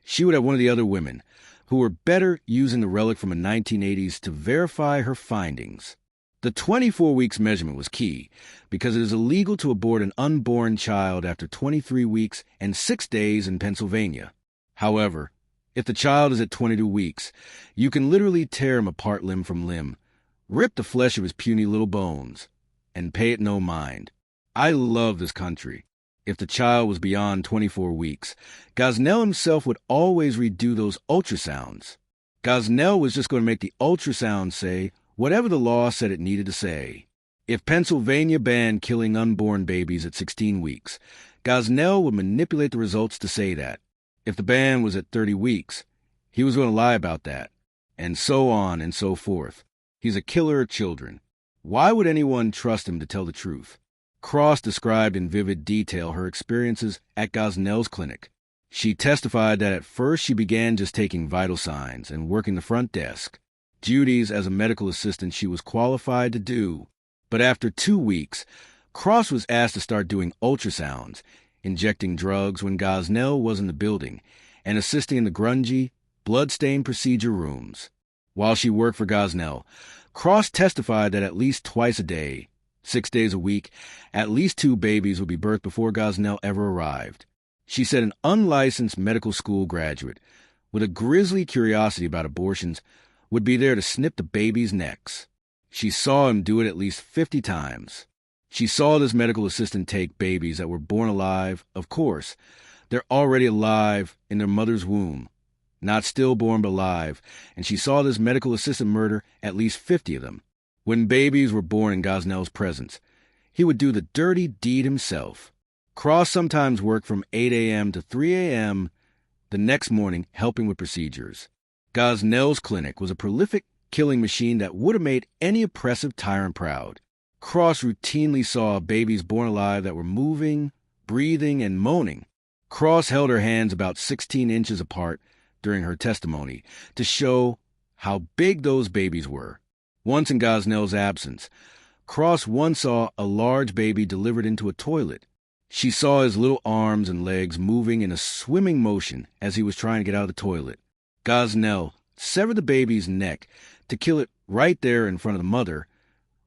she would have one of the other women, who were better using the relic from the 1980s to verify her findings. The 24 weeks measurement was key, because it is illegal to abort an unborn child after 23 weeks and 6 days in Pennsylvania. However, if the child is at 22 weeks, you can literally tear him apart limb from limb, rip the flesh of his puny little bones, and pay it no mind. I love this country. If the child was beyond 24 weeks, Gosnell himself would always redo those ultrasounds. Gosnell was just going to make the ultrasound say whatever the law said it needed to say. If Pennsylvania banned killing unborn babies at 16 weeks, Gosnell would manipulate the results to say that. If the ban was at 30 weeks, he was going to lie about that, and so on and so forth. He's a killer of children. Why would anyone trust him to tell the truth? Cross described in vivid detail her experiences at Gosnell's clinic. She testified that at first she began just taking vital signs and working the front desk, duties as a medical assistant she was qualified to do. But after 2 weeks, Cross was asked to start doing ultrasounds, injecting drugs when Gosnell was in the building, and assisting in the grungy, blood-stained procedure rooms. While she worked for Gosnell, Cross testified that at least twice a day, 6 days a week, at least 2 babies would be birthed before Gosnell ever arrived. She said an unlicensed medical school graduate, with a grisly curiosity about abortions, would be there to snip the babies' necks. She saw him do it at least 50 times. She saw this medical assistant take babies that were born alive. Of course, they're already alive in their mother's womb, not stillborn but alive, and she saw this medical assistant murder at least 50 of them. When babies were born in Gosnell's presence, he would do the dirty deed himself. Cross sometimes worked from 8 a.m. to 3 a.m. the next morning helping with procedures. Gosnell's clinic was a prolific killing machine that would have made any oppressive tyrant proud. Cross routinely saw babies born alive that were moving, breathing, and moaning. Cross held her hands about 16 inches apart during her testimony to show how big those babies were. Once in Gosnell's absence, Cross once saw a large baby delivered into a toilet. She saw his little arms and legs moving in a swimming motion as he was trying to get out of the toilet. Gosnell severed the baby's neck to kill it right there in front of the mother,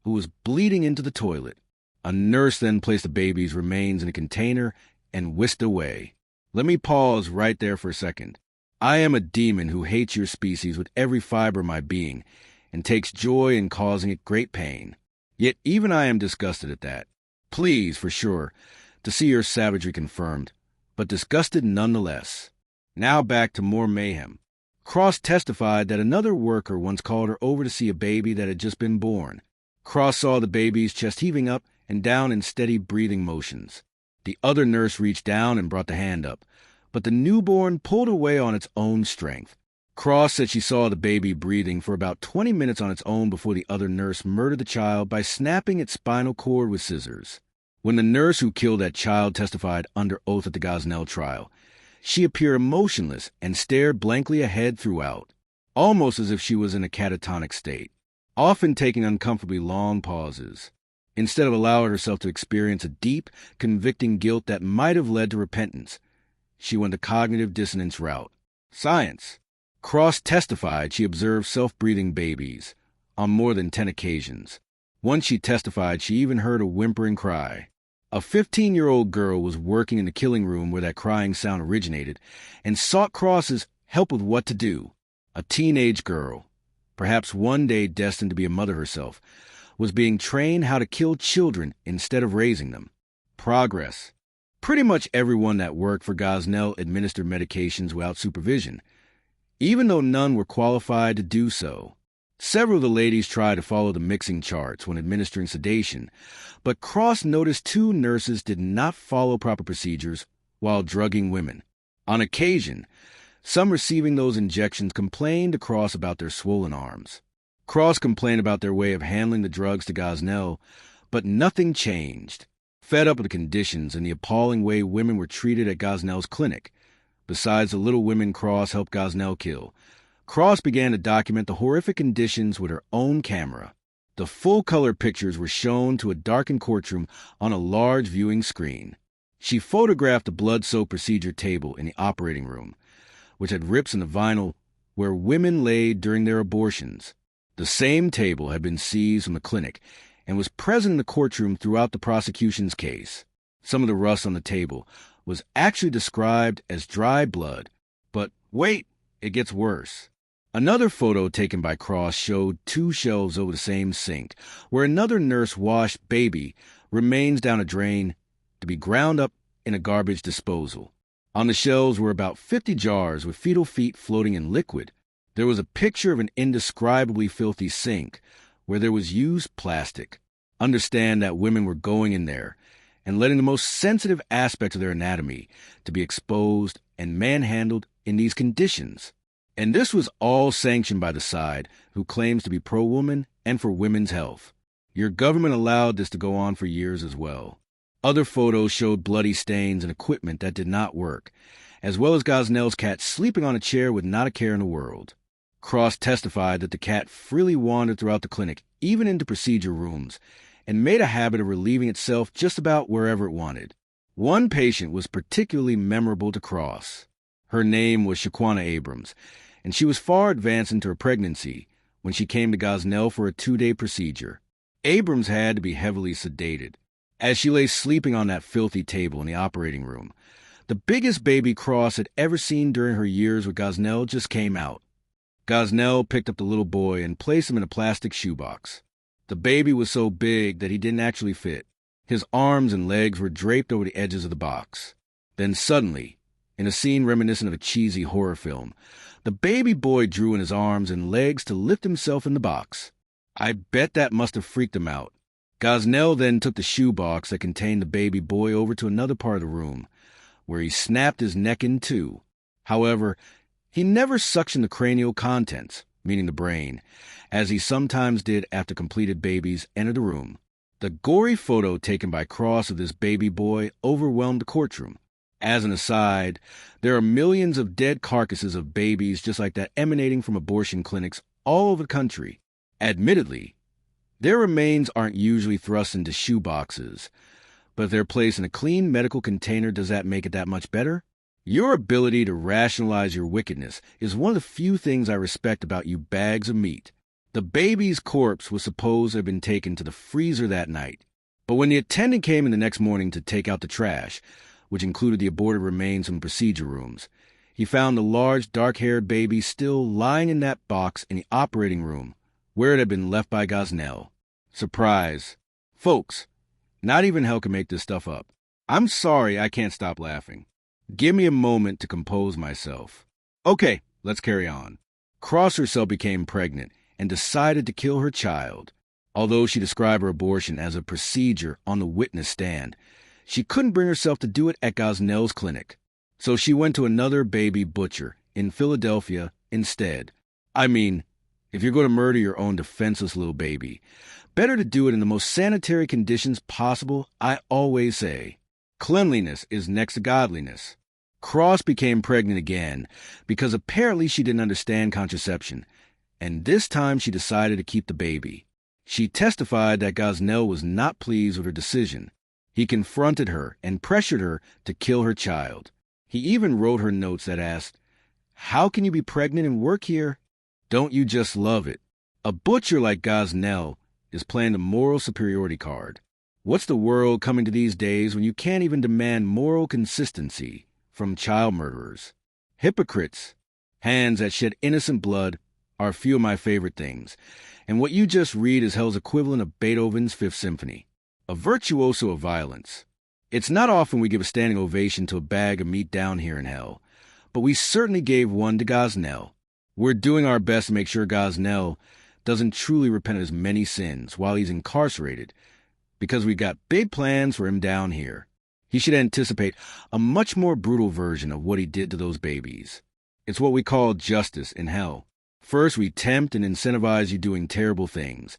who was bleeding into the toilet. A nurse then placed the baby's remains in a container and whisked away. Let me pause right there for a second. I am a demon who hates your species with every fiber of my being and takes joy in causing it great pain. Yet even I am disgusted at that. Pleased, for sure, to see your savagery confirmed, but disgusted nonetheless. Now back to more mayhem. Cross testified that another worker once called her over to see a baby that had just been born. Cross saw the baby's chest heaving up and down in steady breathing motions. The other nurse reached down and brought the hand up, but the newborn pulled away on its own strength. Cross said she saw the baby breathing for about 20 minutes on its own before the other nurse murdered the child by snapping its spinal cord with scissors. When the nurse who killed that child testified under oath at the Gosnell trial, she appeared motionless and stared blankly ahead throughout, almost as if she was in a catatonic state, often taking uncomfortably long pauses. Instead of allowing herself to experience a deep, convicting guilt that might have led to repentance, she went the cognitive dissonance route. Science. Cross testified she observed self-breathing babies on more than 10 occasions. Once she testified she even heard a whimpering cry. A 15-year-old girl was working in the killing room where that crying sound originated and sought Cross's help with what to do. A teenage girl, perhaps one day destined to be a mother herself, was being trained how to kill children instead of raising them. Progress. Pretty much everyone that worked for Gosnell administered medications without supervision, even though none were qualified to do so. Several of the ladies tried to follow the mixing charts when administering sedation, but Cross noticed 2 nurses did not follow proper procedures while drugging women. On occasion, some receiving those injections complained to Cross about their swollen arms. Cross complained about their way of handling the drugs to Gosnell, but nothing changed. Fed up with the conditions and the appalling way women were treated at Gosnell's clinic, besides the little women Cross helped Gosnell kill, Cross began to document the horrific conditions with her own camera. The full-color pictures were shown to a darkened courtroom on a large viewing screen. She photographed the blood-soaked procedure table in the operating room, which had rips in the vinyl where women laid during their abortions. The same table had been seized from the clinic and was present in the courtroom throughout the prosecution's case. Some of the rust on the table was actually described as dry blood. But wait, it gets worse. Another photo taken by Cross showed 2 shelves over the same sink, where another nurse washed baby remains down a drain to be ground up in a garbage disposal. On the shelves were about 50 jars with fetal feet floating in liquid. There was a picture of an indescribably filthy sink where there was used plastic. Understand that women were going in there and letting the most sensitive aspects of their anatomy to be exposed and manhandled in these conditions. And this was all sanctioned by the side who claims to be pro-woman and for women's health. Your government allowed this to go on for years as well. Other photos showed bloody stains and equipment that did not work, as well as Gosnell's cat sleeping on a chair with not a care in the world. Cross testified that the cat freely wandered throughout the clinic, even into procedure rooms, and made a habit of relieving itself just about wherever it wanted. One patient was particularly memorable to Cross. Her name was Shaquana Abrams, and she was far advanced into her pregnancy when she came to Gosnell for a 2-day procedure. Abrams had to be heavily sedated. As she lay sleeping on that filthy table in the operating room, the biggest baby Cross had ever seen during her years with Gosnell just came out. Gosnell picked up the little boy and placed him in a plastic shoebox. The baby was so big that he didn't actually fit. His arms and legs were draped over the edges of the box. Then suddenly, in a scene reminiscent of a cheesy horror film, the baby boy drew in his arms and legs to lift himself in the box. I bet that must have freaked him out. Gosnell then took the shoebox that contained the baby boy over to another part of the room, where he snapped his neck in two. However, he never suctioned the cranial contents, meaning the brain, as he sometimes did after completed babies entered the room. The gory photo taken by Cross of this baby boy overwhelmed the courtroom. As an aside, there are millions of dead carcasses of babies just like that emanating from abortion clinics all over the country. Admittedly, their remains aren't usually thrust into shoeboxes, but if they're placed in a clean medical container, does that make it that much better? Your ability to rationalize your wickedness is one of the few things I respect about you bags of meat. The baby's corpse was supposed to have been taken to the freezer that night, but when the attendant came in the next morning to take out the trash, which included the aborted remains from procedure rooms, he found the large, dark-haired baby still lying in that box in the operating room, where it had been left by Gosnell. Surprise. Folks, not even hell can make this stuff up. I'm sorry I can't stop laughing. Give me a moment to compose myself. Okay, let's carry on. Cross herself became pregnant and decided to kill her child. Although she described her abortion as a procedure on the witness stand, she couldn't bring herself to do it at Gosnell's clinic. So she went to another baby butcher in Philadelphia instead. I mean, if you're going to murder your own defenseless little baby, better to do it in the most sanitary conditions possible, I always say. Cleanliness is next to godliness. Cross became pregnant again because apparently she didn't understand contraception, and this time she decided to keep the baby. She testified that Gosnell was not pleased with her decision. He confronted her and pressured her to kill her child. He even wrote her notes that asked, "How can you be pregnant and work here? Don't you just love it?" A butcher like Gosnell is playing the moral superiority card. What's the world coming to these days when you can't even demand moral consistency from child murderers? Hypocrites, hands that shed innocent blood, are a few of my favorite things, and what you just read is hell's equivalent of Beethoven's Fifth Symphony, a virtuoso of violence. It's not often we give a standing ovation to a bag of meat down here in hell, but we certainly gave one to Gosnell. We're doing our best to make sure Gosnell doesn't truly repent of his many sins while he's incarcerated, because we've got big plans for him down here. He should anticipate a much more brutal version of what he did to those babies. It's what we call justice in hell. First, we tempt and incentivize you doing terrible things,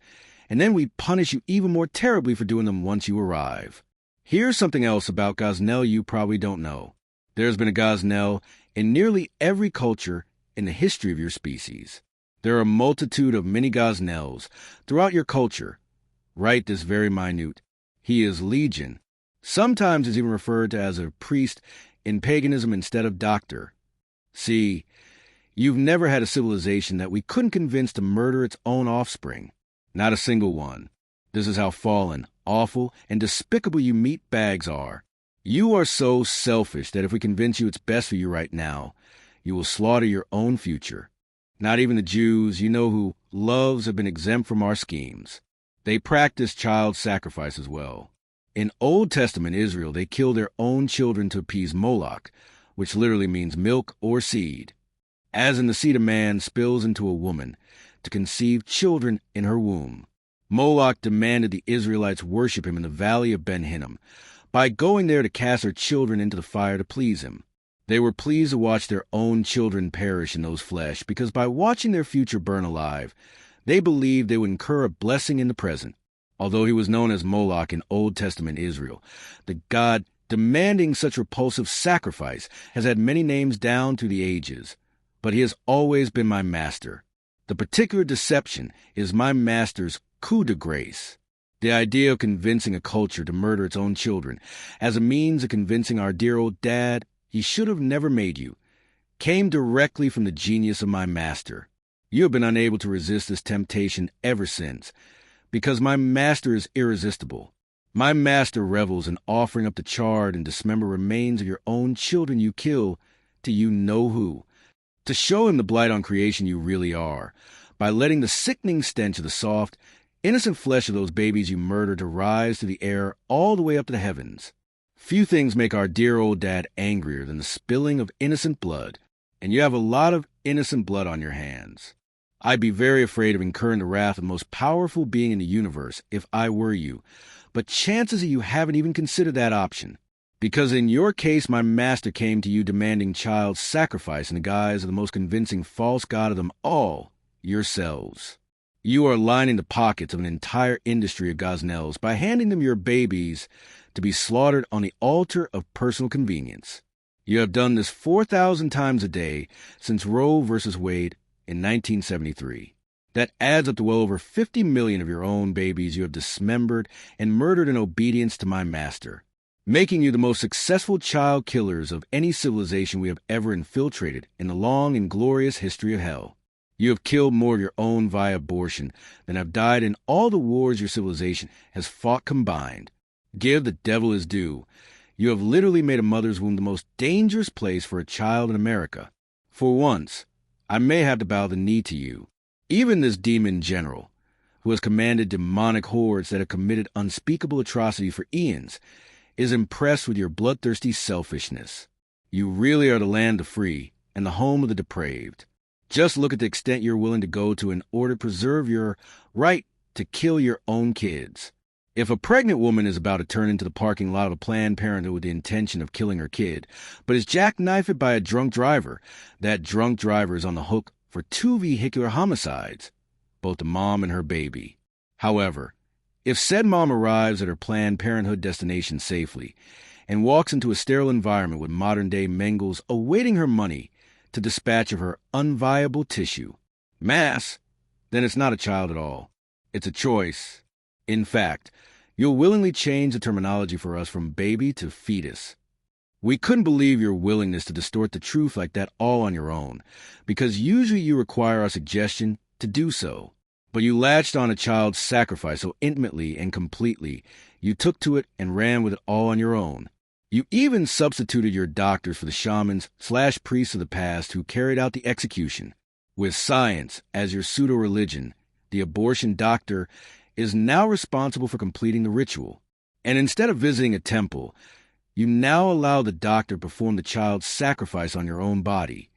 and then we punish you even more terribly for doing them once you arrive. Here's something else about Gosnell you probably don't know. There's been a Gosnell in nearly every culture in the history of your species. There are a multitude of many Gosnells throughout your culture, right this very minute. He is legion. Sometimes is even referred to as a priest in paganism instead of doctor. See, you've never had a civilization that we couldn't convince to murder its own offspring. Not a single one. This is how fallen, awful, and despicable you meat bags are. You are so selfish that if we convince you it's best for you right now, you will slaughter your own future. Not even the Jews, you know, who loves have been exempt from our schemes. They practice child sacrifice as well. In Old Testament Israel, they kill their own children to appease Moloch, which literally means milk or seed. As in the seed of man spills into a woman to conceive children in her womb. Moloch demanded the Israelites worship him in the valley of Ben Hinnom by going there to cast their children into the fire to please him. They were pleased to watch their own children perish in those flesh because by watching their future burn alive, they believed they would incur a blessing in the present. although he was known as Moloch in Old Testament Israel. The god demanding such repulsive sacrifice has had many names down through the ages, but he has always been my master. The particular deception is my master's coup de grace. The idea of convincing a culture to murder its own children as a means of convincing our dear old dad he should have never made you came directly from the genius of my master. You have been unable to resist this temptation ever since, because my master is irresistible. My master revels in offering up the charred and dismembered remains of your own children you kill to you know who, to show him the blight on creation you really are, by letting the sickening stench of the soft, innocent flesh of those babies you murdered to rise through the air all the way up to the heavens. Few things make our dear old dad angrier than the spilling of innocent blood, and you have a lot of innocent blood on your hands. I'd be very afraid of incurring the wrath of the most powerful being in the universe if I were you, but chances are you haven't even considered that option. Because in your case, my master came to you demanding child sacrifice in the guise of the most convincing false god of them all, yourselves. You are lining the pockets of an entire industry of gosnells by handing them your babies to be slaughtered on the altar of personal convenience. You have done this 4,000 times a day since Roe versus Wade in 1973. That adds up to well over 50 million of your own babies you have dismembered and murdered in obedience to my master, making you the most successful child killers of any civilization we have ever infiltrated in the long and glorious history of hell. You have killed more of your own via abortion than have died in all the wars your civilization has fought combined. Give the devil his due. You have literally made a mother's womb the most dangerous place for a child in America. For once, I may have to bow the knee to you. Even this demon general, who has commanded demonic hordes that have committed unspeakable atrocities for eons, is impressed with your bloodthirsty selfishness. You really are the land of the free and the home of the depraved. Just look at the extent you're willing to go to in order to preserve your right to kill your own kids. If a pregnant woman is about to turn into the parking lot of a Planned Parenthood with the intention of killing her kid, but is jackknifed by a drunk driver, that drunk driver is on the hook for 2 vehicular homicides, both the mom and her baby. However, if said mom arrives at her Planned Parenthood destination safely and walks into a sterile environment with modern-day Mengels awaiting her money to dispatch of her unviable tissue, mass, then it's not a child at all. It's a choice. In fact, you'll willingly change the terminology for us from baby to fetus. We couldn't believe your willingness to distort the truth like that all on your own, because usually you require our suggestion to do so. But you latched on a child's sacrifice so intimately and completely, you took to it and ran with it all on your own. You even substituted your doctors for the shamans/priests of the past who carried out the execution. With science as your pseudo-religion, the abortion doctor is now responsible for completing the ritual. And instead of visiting a temple, you now allow the doctor to perform the child's sacrifice on your own body,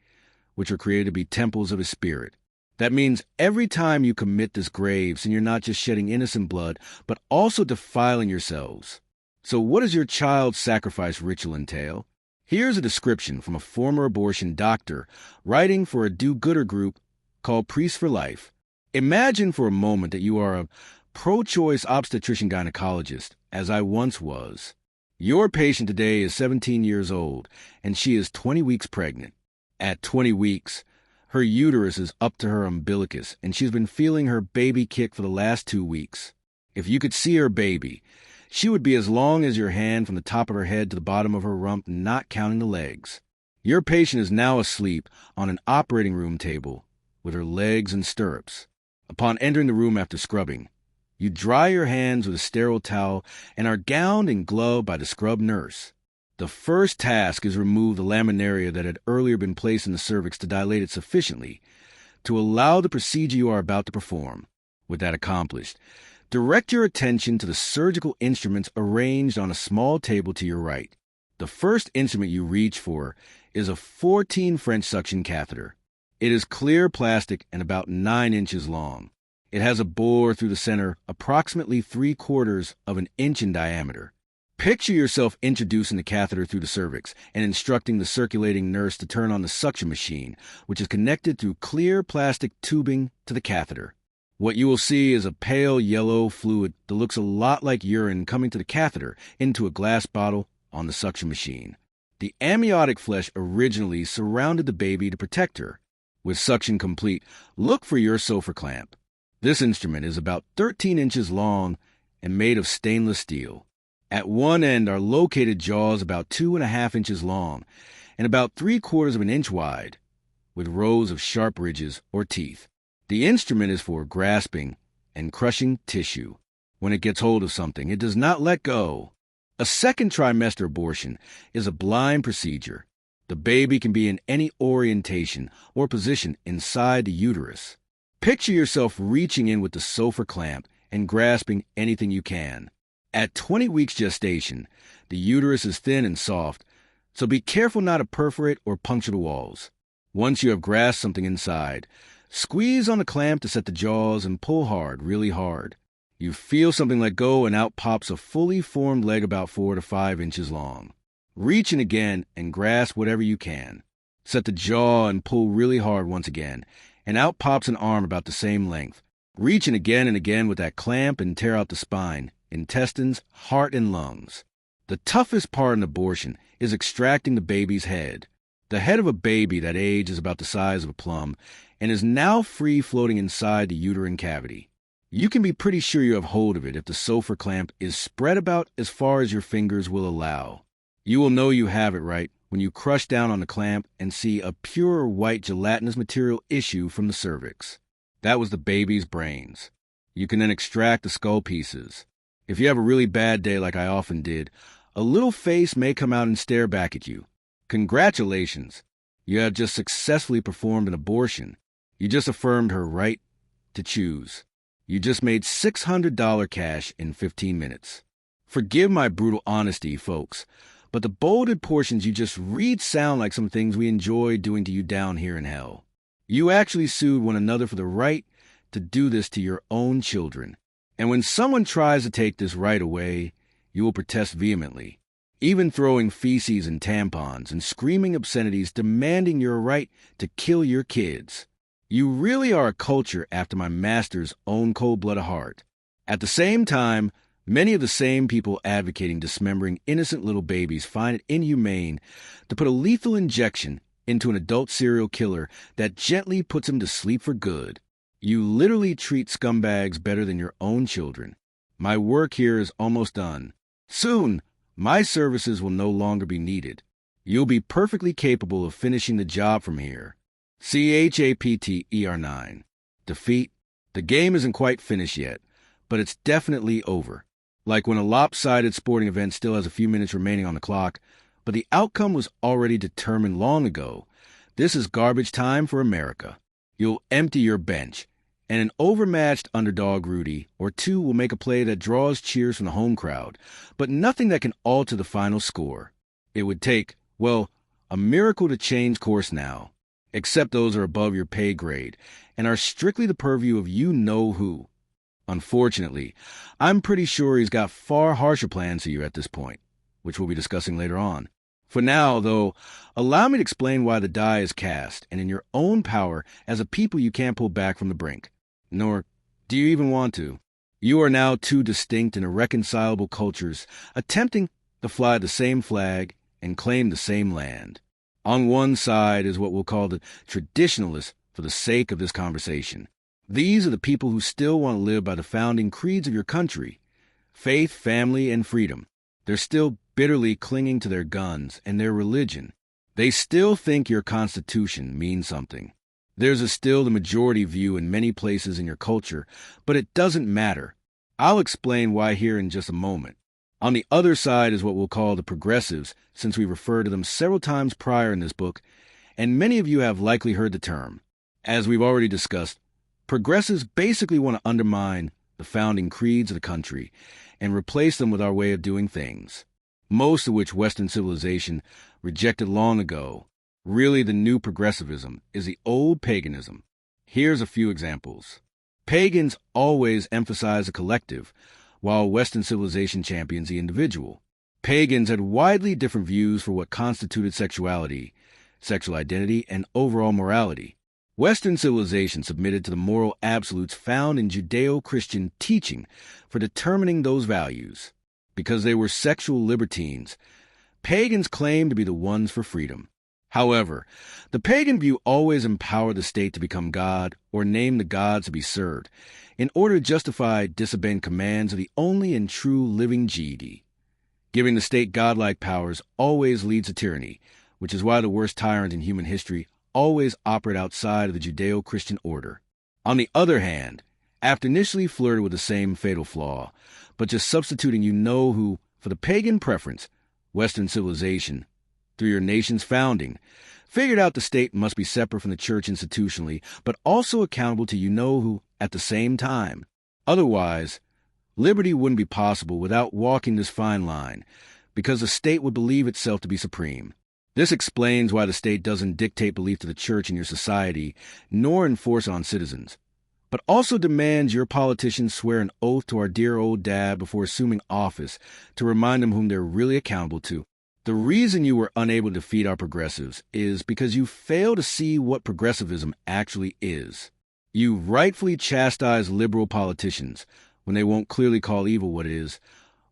which are created to be temples of his spirit. That means every time you commit this grave sin, you're not just shedding innocent blood, but also defiling yourselves. So what does your child sacrifice ritual entail? Here's a description from a former abortion doctor writing for a do-gooder group called Priests for Life. Imagine for a moment that you are a pro-choice obstetrician gynecologist, as I once was. Your patient today is 17 years old, and she is 20 weeks pregnant. At 20 weeks, her uterus is up to her umbilicus, and she's been feeling her baby kick for the last 2 weeks. If you could see her baby, she would be as long as your hand from the top of her head to the bottom of her rump, not counting the legs. Your patient is now asleep on an operating room table with her legs in stirrups. Upon entering the room after scrubbing, you dry your hands with a sterile towel and are gowned and gloved by the scrub nurse. The first task is remove the laminaria that had earlier been placed in the cervix to dilate it sufficiently to allow the procedure you are about to perform. With that accomplished, direct your attention to the surgical instruments arranged on a small table to your right. The first instrument you reach for is a 14 French suction catheter. It is clear plastic and about 9 inches long. It has a bore through the center approximately 3/4 of an inch in diameter. Picture yourself introducing the catheter through the cervix and instructing the circulating nurse to turn on the suction machine, which is connected through clear plastic tubing to the catheter. What you will see is a pale yellow fluid that looks a lot like urine coming to the catheter into a glass bottle on the suction machine. The amniotic flesh originally surrounded the baby to protect her. With suction complete, look for your sulfur clamp. This instrument is about 13 inches long and made of stainless steel. At one end are located jaws about 2.5 inches long and about 3/4 of an inch wide, with rows of sharp ridges or teeth. The instrument is for grasping and crushing tissue. When it gets hold of something, it does not let go. A second trimester abortion is a blind procedure. The baby can be in any orientation or position inside the uterus. Picture yourself reaching in with the sulfur clamp and grasping anything you can. At 20 weeks gestation, the uterus is thin and soft, so be careful not to perforate or puncture the walls. Once you have grasped something inside, squeeze on the clamp to set the jaws and pull hard, really hard. You feel something let go and out pops a fully formed leg about 4 to 5 inches long. Reach in again and grasp whatever you can. Set the jaw and pull really hard once again, and out pops an arm about the same length. Reach in again and again with that clamp and tear out the spine, intestines, heart, and lungs. The toughest part in abortion is extracting the baby's head. The head of a baby that age is about the size of a plum and is now free floating inside the uterine cavity. You can be pretty sure you have hold of it if the sulfur clamp is spread about as far as your fingers will allow. You will know you have it right when you crush down on the clamp and see a pure white gelatinous material issue from the cervix. That was the baby's brains. You can then extract the skull pieces. If you have a really bad day like I often did, a little face may come out and stare back at you. Congratulations! You have just successfully performed an abortion. You just affirmed her right to choose. You just made $600 cash in 15 minutes. Forgive my brutal honesty, folks, but the bolded portions you just read sound like some things we enjoy doing to you down here in hell. You actually sued one another for the right to do this to your own children. And when someone tries to take this right away, you will protest vehemently, even throwing feces and tampons and screaming obscenities demanding your right to kill your kids. You really are a culture after my master's own cold-blooded heart. At the same time, many of the same people advocating dismembering innocent little babies find it inhumane to put a lethal injection into an adult serial killer that gently puts him to sleep for good. You literally treat scumbags better than your own children. My work here is almost done. Soon, my services will no longer be needed. You'll be perfectly capable of finishing the job from here. CHAPTER 9. Defeat. The game isn't quite finished yet, but it's definitely over. Like when a lopsided sporting event still has a few minutes remaining on the clock, but the outcome was already determined long ago. This is garbage time for America. You'll empty your bench, and an overmatched underdog Rudy or two will make a play that draws cheers from the home crowd, but nothing that can alter the final score. It would take, well, a miracle to change course now. Except those are above your pay grade and are strictly the purview of you-know-who. Unfortunately, I'm pretty sure he's got far harsher plans for you at this point, which we'll be discussing later on. For now, though, allow me to explain why the die is cast and in your own power as a people you can't pull back from the brink. Nor do you even want to. You are now two distinct and irreconcilable cultures attempting to fly the same flag and claim the same land. On one side is what we'll call the traditionalists for the sake of this conversation. These are the people who still want to live by the founding creeds of your country: faith, family, and freedom. They're still bitterly clinging to their guns and their religion. They still think your Constitution means something. There's still the majority view in many places in your culture, but it doesn't matter. I'll explain why here in just a moment. On the other side is what we'll call the progressives, since we refer to them several times prior in this book, and many of you have likely heard the term. As we've already discussed, progressives basically want to undermine the founding creeds of the country and replace them with our way of doing things, most of which Western civilization rejected long ago. Really, the new progressivism is the old paganism. Here's a few examples. Pagans always emphasize the collective, while Western civilization champions the individual. Pagans had widely different views for what constituted sexuality, sexual identity, and overall morality. Western civilization submitted to the moral absolutes found in Judeo-Christian teaching for determining those values. Because they were sexual libertines, pagans claimed to be the ones for freedom. However, the pagan view always empowered the state to become God or name the gods to be served in order to justify disobeying commands of the only and true living deity. Giving the state godlike powers always leads to tyranny, which is why the worst tyrants in human history always operate outside of the Judeo-Christian order. On the other hand, after initially flirted with the same fatal flaw, but just substituting you-know-who for the pagan preference, Western civilization, through your nation's founding, figured out the state must be separate from the church institutionally, but also accountable to you-know-who at the same time. Otherwise, liberty wouldn't be possible without walking this fine line, because the state would believe itself to be supreme. This explains why the state doesn't dictate belief to the church in your society, nor enforce on citizens, but also demands your politicians swear an oath to our dear old dad before assuming office to remind them whom they're really accountable to. The reason you were unable to defeat our progressives is because you fail to see what progressivism actually is. You rightfully chastise liberal politicians when they won't clearly call evil what it is,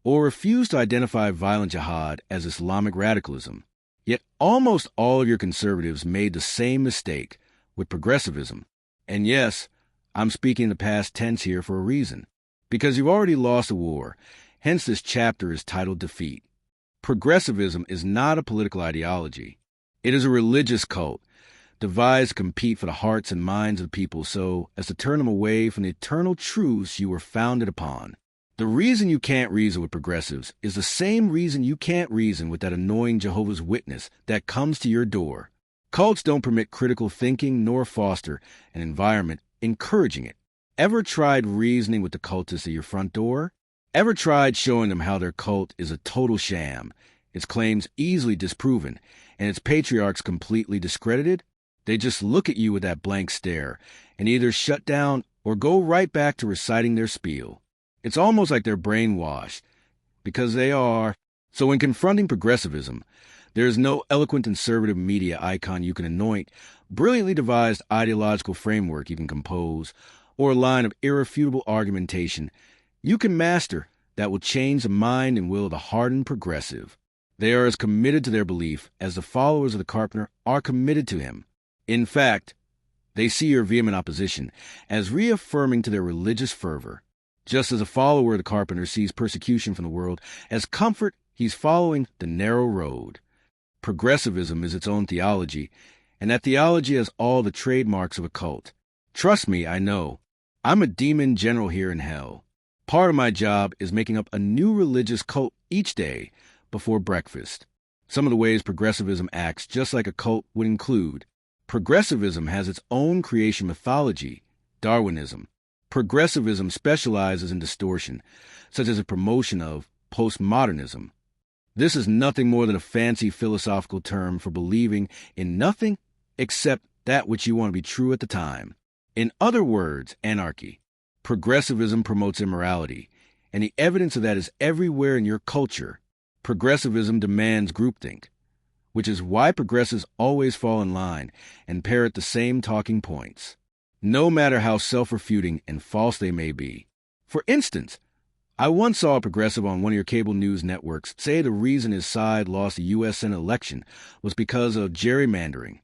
or refuse to identify violent jihad as Islamic radicalism. Yet almost all of your conservatives made the same mistake with progressivism. And yes, I'm speaking in the past tense here for a reason, because you've already lost a war, hence this chapter is titled Defeat. Progressivism is not a political ideology. It is a religious cult, devised to compete for the hearts and minds of the people so as to turn them away from the eternal truths you were founded upon. The reason you can't reason with progressives is the same reason you can't reason with that annoying Jehovah's Witness that comes to your door. Cults don't permit critical thinking nor foster an environment encouraging it. Ever tried reasoning with the cultists at your front door? Ever tried showing them how their cult is a total sham, its claims easily disproven, and its patriarchs completely discredited? They just look at you with that blank stare and either shut down or go right back to reciting their spiel. It's almost like they're brainwashed, because they are. So when confronting progressivism, there is no eloquent conservative media icon you can anoint, brilliantly devised ideological framework you can compose, or a line of irrefutable argumentation you can master that will change the mind and will of the hardened progressive. They are as committed to their belief as the followers of the carpenter are committed to him. In fact, they see your vehement opposition as reaffirming to their religious fervor. Just as a follower of the carpenter sees persecution from the world as comfort, he's following the narrow road. Progressivism is its own theology, and that theology has all the trademarks of a cult. Trust me, I know. I'm a demon general here in hell. Part of my job is making up a new religious cult each day before breakfast. Some of the ways progressivism acts just like a cult would include: progressivism has its own creation mythology, Darwinism. Progressivism specializes in distortion, such as a promotion of postmodernism. This is nothing more than a fancy philosophical term for believing in nothing except that which you want to be true at the time. In other words, anarchy. Progressivism promotes immorality, and the evidence of that is everywhere in your culture. Progressivism demands groupthink, which is why progressives always fall in line and parrot the same talking points, no matter how self-refuting and false they may be. For instance, I once saw a progressive on one of your cable news networks say the reason his side lost the U.S. Senate election was because of gerrymandering.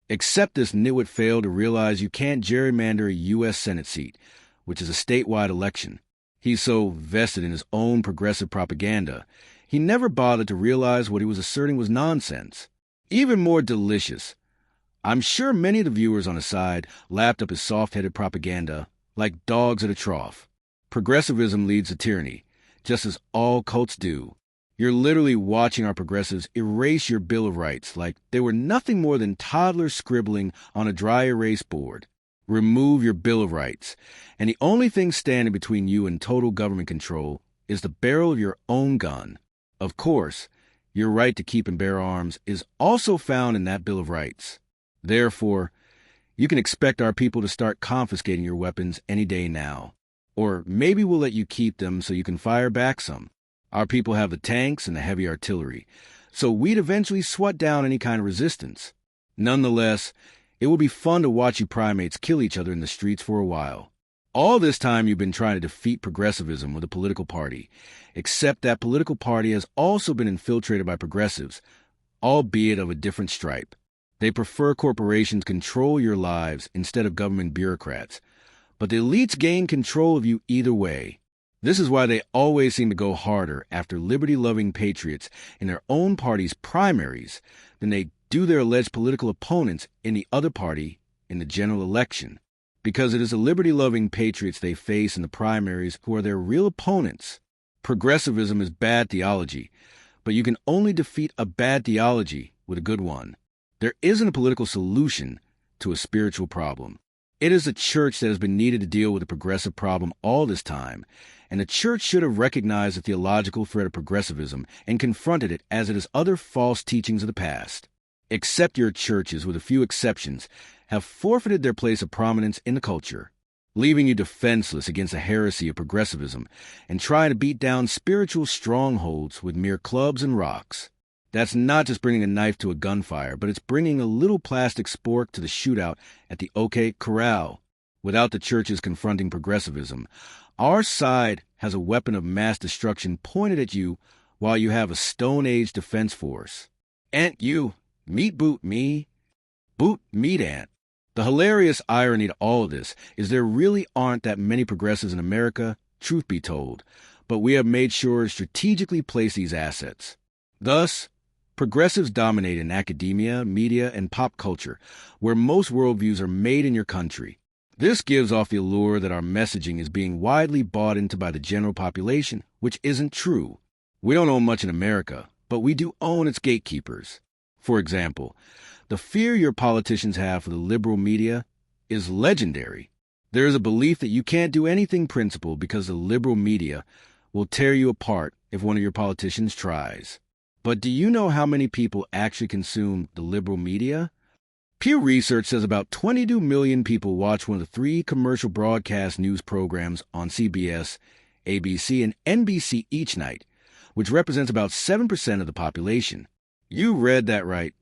Except this nitwit failed to realize you can't gerrymander a U.S. Senate seat, which is a statewide election. He's so vested in his own progressive propaganda, he never bothered to realize what he was asserting was nonsense. Even more delicious, I'm sure many of the viewers on his side lapped up his soft-headed propaganda like dogs at a trough. Progressivism leads to tyranny, just as all cults do. You're literally watching our progressives erase your Bill of Rights like they were nothing more than toddlers scribbling on a dry erase board. Remove your Bill of Rights, and the only thing standing between you and total government control is the barrel of your own gun. Of course, your right to keep and bear arms is also found in that Bill of Rights. Therefore, you can expect our people to start confiscating your weapons any day now. Or maybe we'll let you keep them so you can fire back some. Our people have the tanks and the heavy artillery, so we'd eventually swat down any kind of resistance. Nonetheless, It will be fun to watch you primates kill each other in the streets for a while. All this time you've been trying to defeat progressivism with a political party, except that political party has also been infiltrated by progressives, albeit of a different stripe. They prefer corporations control your lives instead of government bureaucrats. But the elites gain control of you either way. This is why they always seem to go harder after liberty-loving patriots in their own party's primaries than they do their alleged political opponents in the other party in the general election. Because it is the liberty-loving patriots they face in the primaries who are their real opponents. Progressivism is bad theology, but you can only defeat a bad theology with a good one. There isn't a political solution to a spiritual problem. It is the church that has been needed to deal with the progressive problem all this time, and the church should have recognized the theological threat of progressivism and confronted it as it is other false teachings of the past. Except your churches, with a few exceptions, have forfeited their place of prominence in the culture, leaving you defenseless against the heresy of progressivism and trying to beat down spiritual strongholds with mere clubs and rocks. That's not just bringing a knife to a gunfire, but it's bringing a little plastic spork to the shootout at the OK Corral. Without the churches confronting progressivism, our side has a weapon of mass destruction pointed at you while you have a Stone Age defense force. Ant you, meat boot me, boot meat ant. The hilarious irony to all of this is there really aren't that many progressives in America, truth be told, but we have made sure to strategically place these assets. Thus, progressives dominate in academia, media, and pop culture, where most worldviews are made in your country. This gives off the allure that our messaging is being widely bought into by the general population, which isn't true. We don't own much in America, but we do own its gatekeepers. For example, the fear your politicians have for the liberal media is legendary. There is a belief that you can't do anything principled because the liberal media will tear you apart if one of your politicians tries. But do you know how many people actually consume the liberal media? Pew Research says about 22 million people watch one of the 3 commercial broadcast news programs on CBS, ABC, and NBC each night, which represents about 7% of the population. You read that right,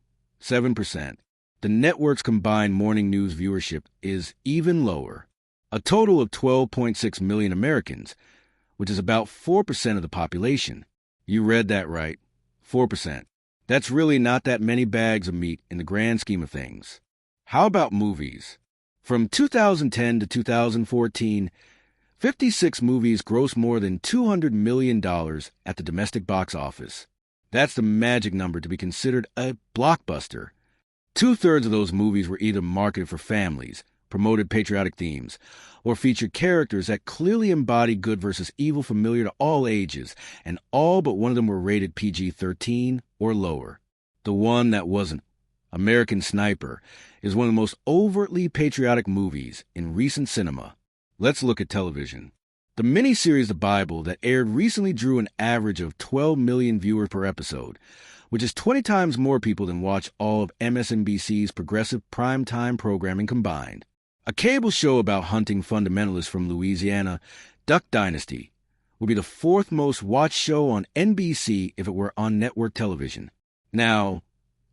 7%. The network's combined morning news viewership is even lower. A total of 12.6 million Americans, which is about 4% of the population. You read that right. 4%. That's really not that many bags of meat in the grand scheme of things. How about movies? From 2010 to 2014, 56 movies grossed more than $200 million at the domestic box office. That's the magic number to be considered a blockbuster. 2/3 of those movies were either marketed for families, promoted patriotic themes, or featured characters that clearly embody good versus evil familiar to all ages, and all but one of them were rated PG-13 or lower. The one that wasn't, American Sniper, is one of the most overtly patriotic movies in recent cinema. Let's look at television. The miniseries The Bible that aired recently drew an average of 12 million viewers per episode, which is 20 times more people than watch all of MSNBC's progressive primetime programming combined. A cable show about hunting fundamentalists from Louisiana, Duck Dynasty, would be the 4th most watched show on NBC if it were on network television. Now,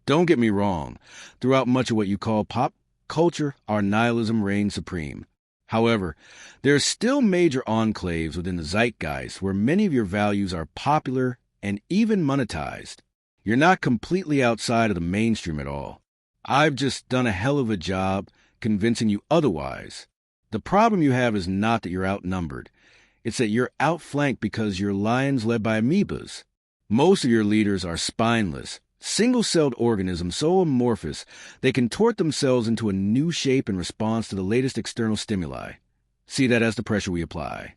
don't get me wrong, throughout much of what you call pop culture, our nihilism reigns supreme. However, there are still major enclaves within the zeitgeist where many of your values are popular and even monetized. You're not completely outside of the mainstream at all. I've just done a hell of a job convincing you otherwise. The problem you have is not that you're outnumbered. It's that you're outflanked because you're lions led by amoebas. Most of your leaders are spineless, single-celled organisms so amorphous they contort themselves into a new shape in response to the latest external stimuli. See that as the pressure we apply.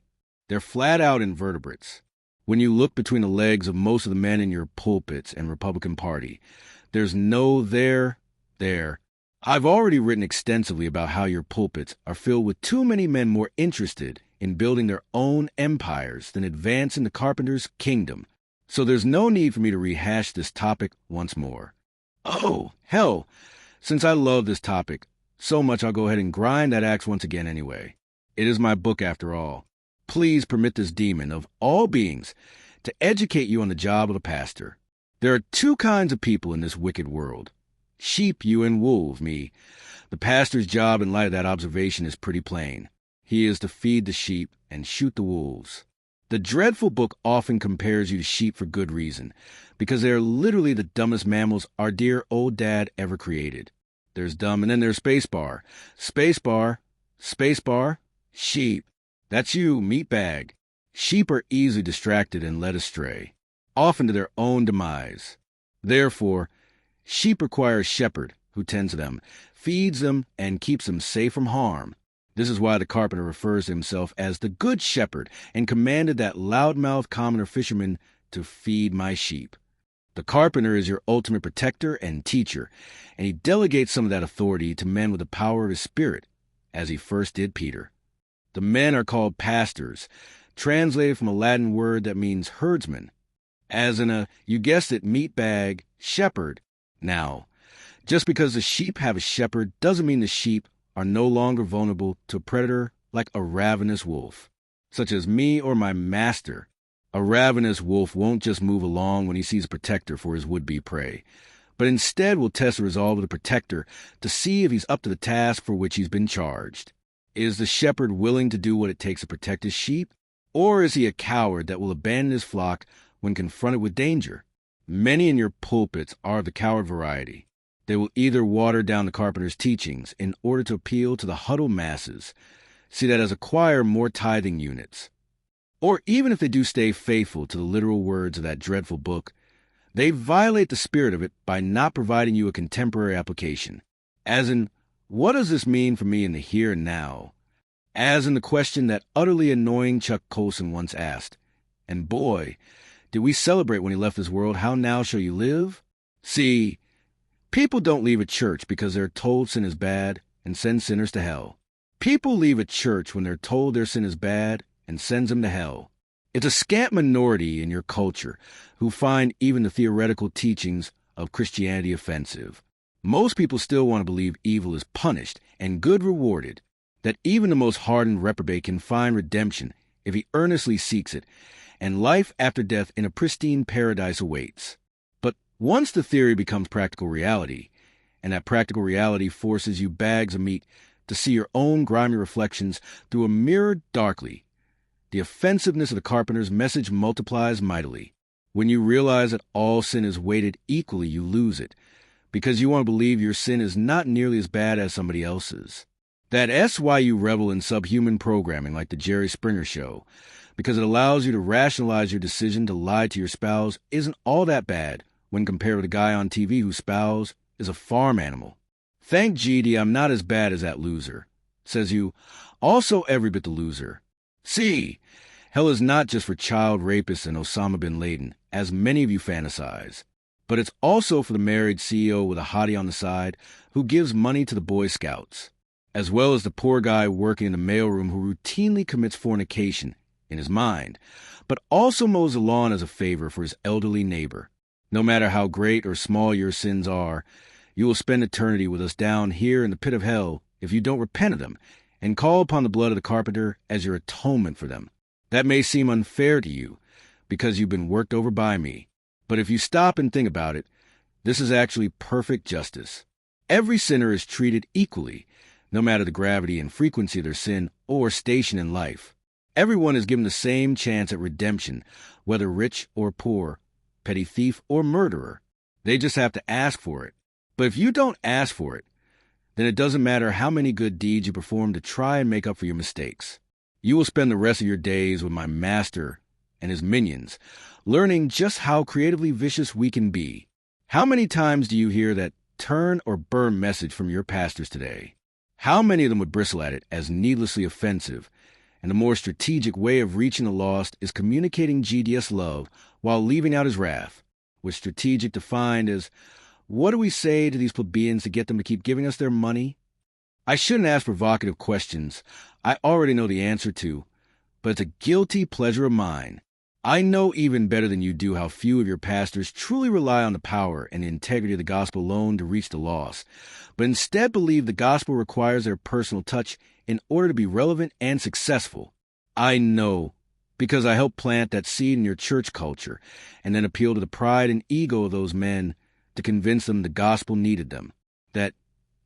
They're flat-out invertebrates. When you look between the legs of most of the men in your pulpits and Republican Party, there's no there. I've already written extensively about how your pulpits are filled with too many men more interested in building their own empires than advancing the carpenter's kingdom. So there's no need for me to rehash this topic once more. Oh, hell, since I love this topic so much, I'll go ahead and grind that axe once again anyway. It is my book after all. Please permit this demon of all beings to educate you on the job of a pastor. There are 2 kinds of people in this wicked world: Sheep you and wolves me. The pastor's job in light of that observation is pretty plain. He is to feed the sheep and shoot the wolves. The dreadful book often compares you to sheep for good reason, because they are literally the dumbest mammals our dear old dad ever created. There's dumb, and then there's spacebar. Spacebar, spacebar, sheep. That's you, meatbag. Sheep are easily distracted and led astray, often to their own demise. Therefore, sheep require a shepherd who tends to them, feeds them, and keeps them safe from harm. This is why the carpenter refers to himself as the Good Shepherd and commanded that loudmouth commoner fisherman to feed my sheep. The carpenter is your ultimate protector and teacher, and he delegates some of that authority to men with the power of his Spirit, as he first did Peter. The men are called pastors, translated from a Latin word that means herdsman, as in a, you guessed it, meatbag, shepherd. Now, just because the sheep have a shepherd doesn't mean the sheep are no longer vulnerable to a predator like a ravenous wolf, such as me or my master. A ravenous wolf won't just move along when he sees a protector for his would-be prey, but instead will test the resolve of the protector to see if he's up to the task for which he's been charged. Is the shepherd willing to do what it takes to protect his sheep, or is he a coward that will abandon his flock when confronted with danger? Many in your pulpits are the coward variety. They will either water down the carpenter's teachings in order to appeal to the huddled masses, see that as acquire more tithing units. Or even if they do stay faithful to the literal words of that dreadful book, they violate the spirit of it by not providing you a contemporary application. As in, what does this mean for me in the here and now? As in the question that utterly annoying Chuck Colson once asked, and boy, did we celebrate when he left this world, how now shall you live? See, people don't leave a church because they're told sin is bad and send sinners to hell. People leave a church when they're told their sin is bad and sends them to hell. It's a scant minority in your culture who find even the theoretical teachings of Christianity offensive. Most people still want to believe evil is punished and good rewarded, that even the most hardened reprobate can find redemption if he earnestly seeks it, and life after death in a pristine paradise awaits. But once the theory becomes practical reality, and that practical reality forces you bags of meat to see your own grimy reflections through a mirror darkly, the offensiveness of the carpenter's message multiplies mightily. When you realize that all sin is weighted equally, you lose it, because you want to believe your sin is not nearly as bad as somebody else's. That's why you revel in subhuman programming like the Jerry Springer Show, because it allows you to rationalize your decision to lie to your spouse isn't all that bad when compared with a guy on TV whose spouse is a farm animal. Thank GD I'm not as bad as that loser, says you, also every bit the loser. See, hell is not just for child rapists and Osama bin Laden, as many of you fantasize, but it's also for the married CEO with a hottie on the side who gives money to the Boy Scouts, as well as the poor guy working in the mailroom who routinely commits fornication in his mind, but also mows the lawn as a favor for his elderly neighbor. No matter how great or small your sins are, you will spend eternity with us down here in the pit of hell if you don't repent of them and call upon the blood of the carpenter as your atonement for them. That may seem unfair to you, because you've been worked over by me. But if you stop and think about it, this is actually perfect justice. Every sinner is treated equally, no matter the gravity and frequency of their sin or station in life. Everyone is given the same chance at redemption, whether rich or poor, petty thief or murderer. They just have to ask for it. But if you don't ask for it, then it doesn't matter how many good deeds you perform to try and make up for your mistakes. You will spend the rest of your days with my master and his minions, learning just how creatively vicious we can be. How many times do you hear that turn or burn message from your pastors today? How many of them would bristle at it as needlessly offensive? And the more strategic way of reaching the lost is communicating GDS love while leaving out his wrath, with strategic defined as, what do we say to these plebeians to get them to keep giving us their money? I shouldn't ask provocative questions I already know the answer to, but it's a guilty pleasure of mine. I know even better than you do how few of your pastors truly rely on the power and integrity of the gospel alone to reach the lost, but instead believe the gospel requires their personal touch in order to be relevant and successful. I know, because I helped plant that seed in your church culture and then appeal to the pride and ego of those men to convince them the gospel needed them. That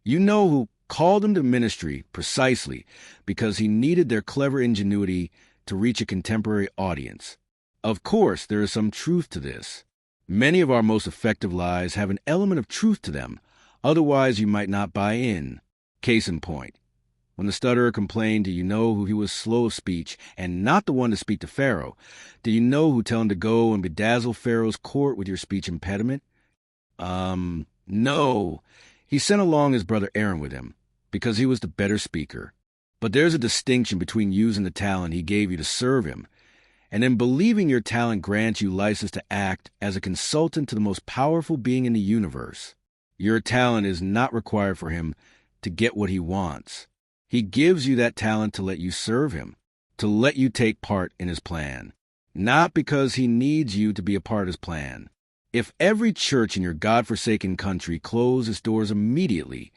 you know who called them to ministry precisely because he needed their clever ingenuity to reach a contemporary audience. Of course, there is some truth to this. Many of our most effective lies have an element of truth to them, otherwise you might not buy in. Case in point, when the stutterer complained, do you know who he was slow of speech and not the one to speak to Pharaoh? Do you know who tell him to go and bedazzle Pharaoh's court with your speech impediment? No. He sent along his brother Aaron with him, because he was the better speaker. But there's a distinction between using the talent he gave you to serve him, and then believing your talent grants you license to act as a consultant to the most powerful being in the universe. Your talent is not required for him to get what he wants. He gives you that talent to let you serve him, to let you take part in his plan, not because he needs you to be a part of his plan. If every church in your God-forsaken country closed its doors immediately,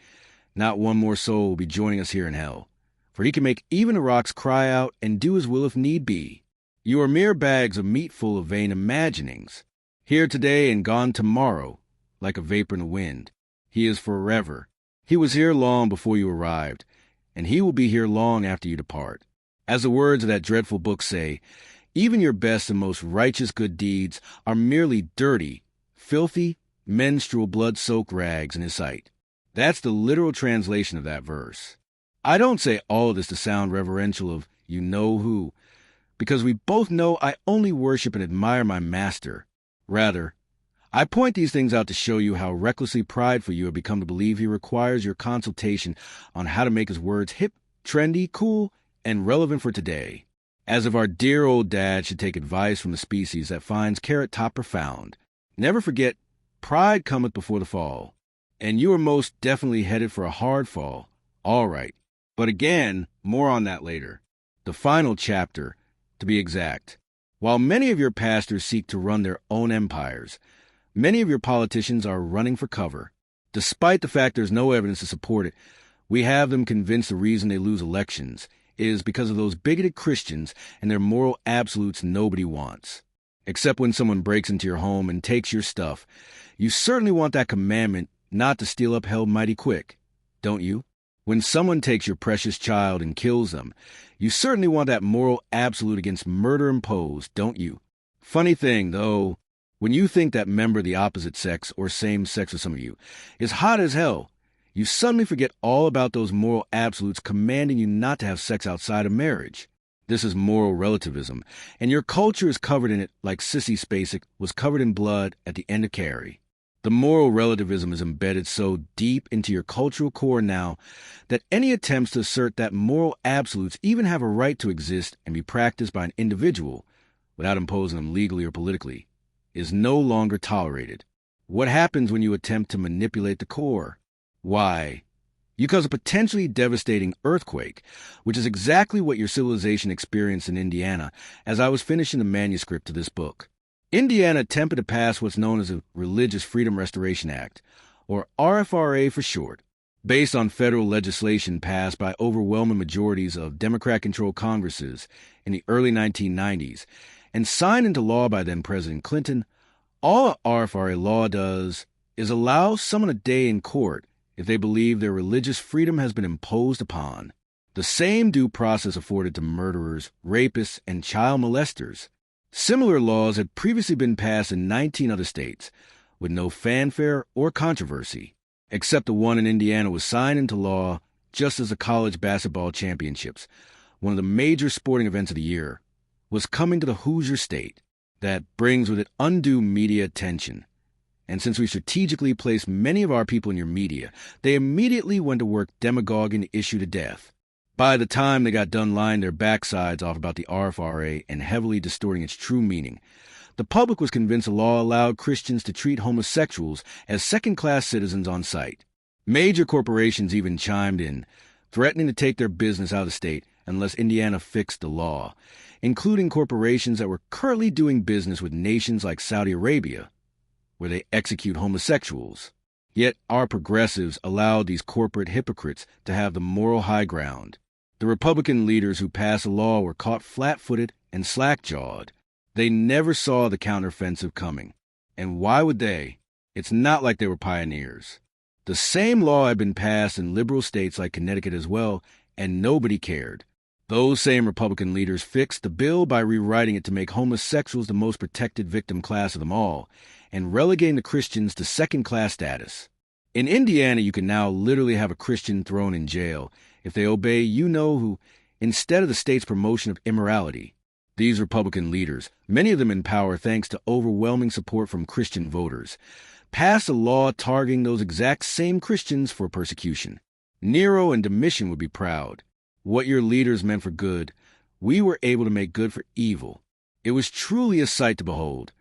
not one more soul will be joining us here in hell, for he can make even the rocks cry out and do his will if need be. You are mere bags of meat full of vain imaginings, here today and gone tomorrow, like a vapor in the wind. He is forever. He was here long before you arrived, and he will be here long after you depart. As the words of that dreadful book say, even your best and most righteous good deeds are merely dirty, filthy, menstrual blood-soaked rags in his sight. That's the literal translation of that verse. I don't say all of this to sound reverential of you know who, because we both know I only worship and admire my master. Rather, I point these things out to show you how recklessly prideful you have become to believe he requires your consultation on how to make his words hip, trendy, cool, and relevant for today. As if our dear old dad should take advice from the species that finds Carrot Top profound. Never forget, pride cometh before the fall. And you are most definitely headed for a hard fall. All right. But again, more on that later. The final chapter, to be exact. While many of your pastors seek to run their own empires, many of your politicians are running for cover. Despite the fact there's no evidence to support it, we have them convinced the reason they lose elections is because of those bigoted Christians and their moral absolutes nobody wants. Except when someone breaks into your home and takes your stuff. You certainly want that commandment not to steal upheld mighty quick, don't you? When someone takes your precious child and kills them, you certainly want that moral absolute against murder imposed, don't you? Funny thing, though, when you think that member of the opposite sex, or same sex with some of you, is hot as hell, you suddenly forget all about those moral absolutes commanding you not to have sex outside of marriage. This is moral relativism, and your culture is covered in it like Sissy Spacek was covered in blood at the end of Carrie. The moral relativism is embedded so deep into your cultural core now that any attempts to assert that moral absolutes even have a right to exist and be practiced by an individual, without imposing them legally or politically, is no longer tolerated. What happens when you attempt to manipulate the core? Why, you cause a potentially devastating earthquake, which is exactly what your civilization experienced in Indiana as I was finishing the manuscript to this book. Indiana attempted to pass what's known as a Religious Freedom Restoration Act, or RFRA for short, based on federal legislation passed by overwhelming majorities of Democrat-controlled Congresses in the early 1990s, and signed into law by then-President Clinton. All RFRA law does is allow someone a day in court if they believe their religious freedom has been imposed upon. The same due process afforded to murderers, rapists, and child molesters. Similar laws had previously been passed in 19 other states, with no fanfare or controversy, except the one in Indiana was signed into law just as the college basketball championships, one of the major sporting events of the year, was coming to the Hoosier State. That brings with it undue media attention. And since we strategically placed many of our people in your media, they immediately went to work demagoguing the issue to death. By the time they got done lying their backsides off about the RFRA and heavily distorting its true meaning, the public was convinced the law allowed Christians to treat homosexuals as second-class citizens on sight. Major corporations even chimed in, threatening to take their business out of the state unless Indiana fixed the law, including corporations that were currently doing business with nations like Saudi Arabia, where they execute homosexuals. Yet our progressives allowed these corporate hypocrites to have the moral high ground. The Republican leaders who passed the law were caught flat-footed and slack-jawed. They never saw the counteroffensive coming. And why would they? It's not like they were pioneers. The same law had been passed in liberal states like Connecticut as well, and nobody cared. Those same Republican leaders fixed the bill by rewriting it to make homosexuals the most protected victim class of them all, and relegating the Christians to second-class status. In Indiana, you can now literally have a Christian thrown in jail if they obey you-know-who instead of the state's promotion of immorality. These Republican leaders, many of them in power thanks to overwhelming support from Christian voters, passed a law targeting those exact same Christians for persecution. Nero and Domitian would be proud. What your leaders meant for good, we were able to make good for evil. It was truly a sight to behold.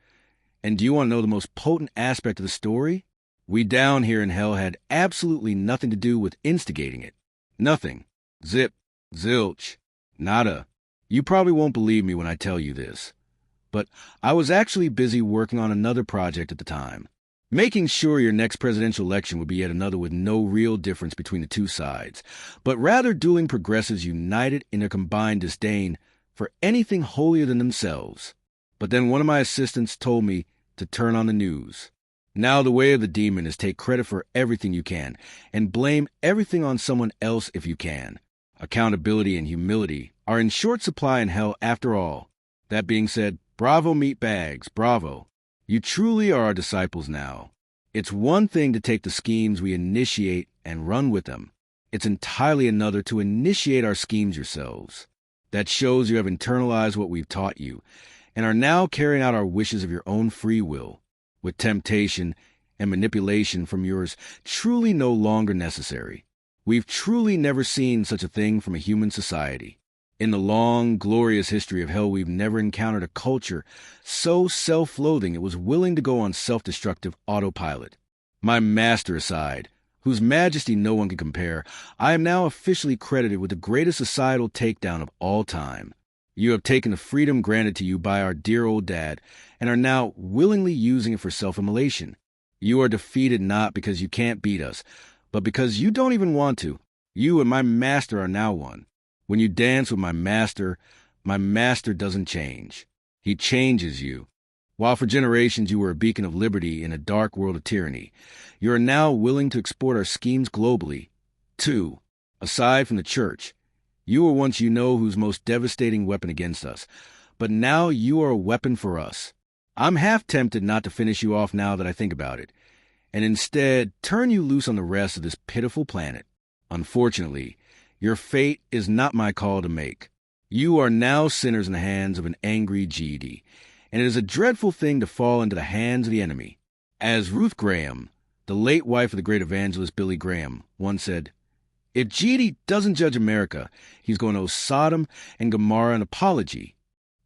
And do you want to know the most potent aspect of the story? We down here in hell had absolutely nothing to do with instigating it. Nothing. Zip. Zilch. Nada. You probably won't believe me when I tell you this. But I was actually busy working on another project at the time, making sure your next presidential election would be yet another with no real difference between the two sides, but rather dueling progressives united in a combined disdain for anything holier than themselves. But then one of my assistants told me to turn on the news. Now the way of the demon is take credit for everything you can and blame everything on someone else if you can. Accountability and humility are in short supply in hell after all. That being said, bravo meat bags, bravo. You truly are our disciples now. It's one thing to take the schemes we initiate and run with them. It's entirely another to initiate our schemes yourselves. That shows you have internalized what we've taught you and are now carrying out our wishes of your own free will, with temptation and manipulation from yours truly no longer necessary. We've truly never seen such a thing from a human society. In the long, glorious history of hell, we've never encountered a culture so self-loathing it was willing to go on self-destructive autopilot. My master aside, whose majesty no one can compare, I am now officially credited with the greatest societal takedown of all time. You have taken the freedom granted to you by our dear old dad and are now willingly using it for self-immolation. You are defeated not because you can't beat us, but because you don't even want to. You and my master are now one. When you dance with my master doesn't change. He changes you. While for generations you were a beacon of liberty in a dark world of tyranny, you are now willing to export our schemes globally. 2. Aside from the church, you were once you-know-who's most devastating weapon against us, but now you are a weapon for us. I'm half tempted not to finish you off now that I think about it, and instead turn you loose on the rest of this pitiful planet. Unfortunately, your fate is not my call to make. You are now sinners in the hands of an angry GD, and it is a dreadful thing to fall into the hands of the enemy. As Ruth Graham, the late wife of the great evangelist Billy Graham, once said, "If GD doesn't judge America, he's going to owe Sodom and Gomorrah an apology."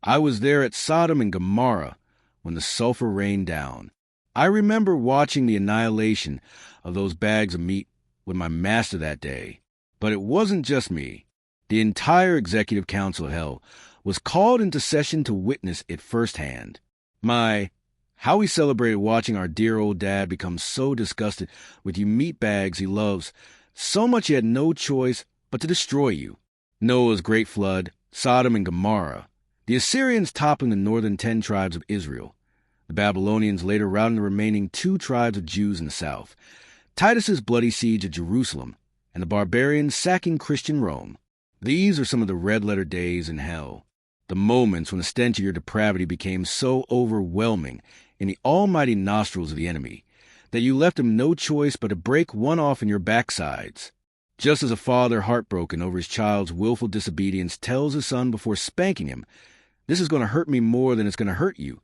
I was there at Sodom and Gomorrah when the sulfur rained down. I remember watching the annihilation of those bags of meat with my master that day. But it wasn't just me. The entire executive council of hell was called into session to witness it firsthand. How we celebrated watching our dear old dad become so disgusted with you meat bags he loves, so much he had no choice but to destroy you. Noah's great flood, Sodom and Gomorrah, the Assyrians toppling the northern 10 tribes of Israel, the Babylonians later routing the remaining 2 tribes of Jews in the south, Titus's bloody siege of Jerusalem, and the barbarians sacking Christian Rome. These are some of the red-letter days in hell, the moments when the stench of your depravity became so overwhelming in the almighty nostrils of the enemy that you left him no choice but to break one off in your backsides. Just as a father heartbroken over his child's willful disobedience tells his son before spanking him, "This is going to hurt me more than it's going to hurt you,"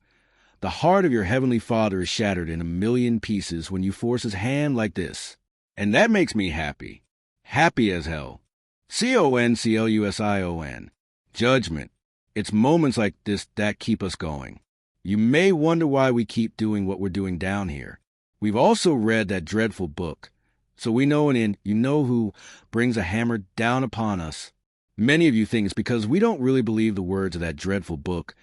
the heart of your heavenly Father is shattered in a million pieces when you force his hand like this. And that makes me happy. Happy as hell. CONCLUSION. Judgment. It's moments like this that keep us going. You may wonder why we keep doing what we're doing down here. We've also read that dreadful book, so we know an end, you-know-who brings a hammer down upon us. Many of you think it's because we don't really believe the words of that dreadful book,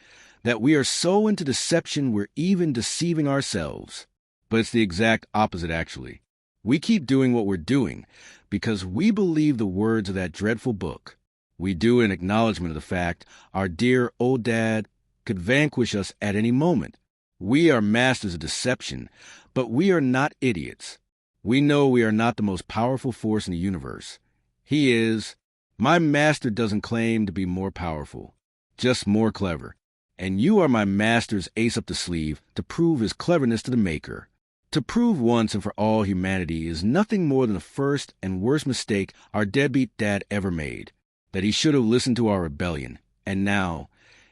that we are so into deception we're even deceiving ourselves. But it's the exact opposite, actually. We keep doing what we're doing because we believe the words of that dreadful book. We do it in acknowledgement of the fact our dear old dad could vanquish us at any moment. We are masters of deception, But we are not idiots. We know we are not the most powerful force in the universe. He is. My master doesn't claim to be more powerful, just more clever. And you are my master's ace up the sleeve to prove his cleverness to the maker. To prove once and for all humanity is nothing more than the first and worst mistake our deadbeat dad ever made, that he should have listened to our rebellion. And now,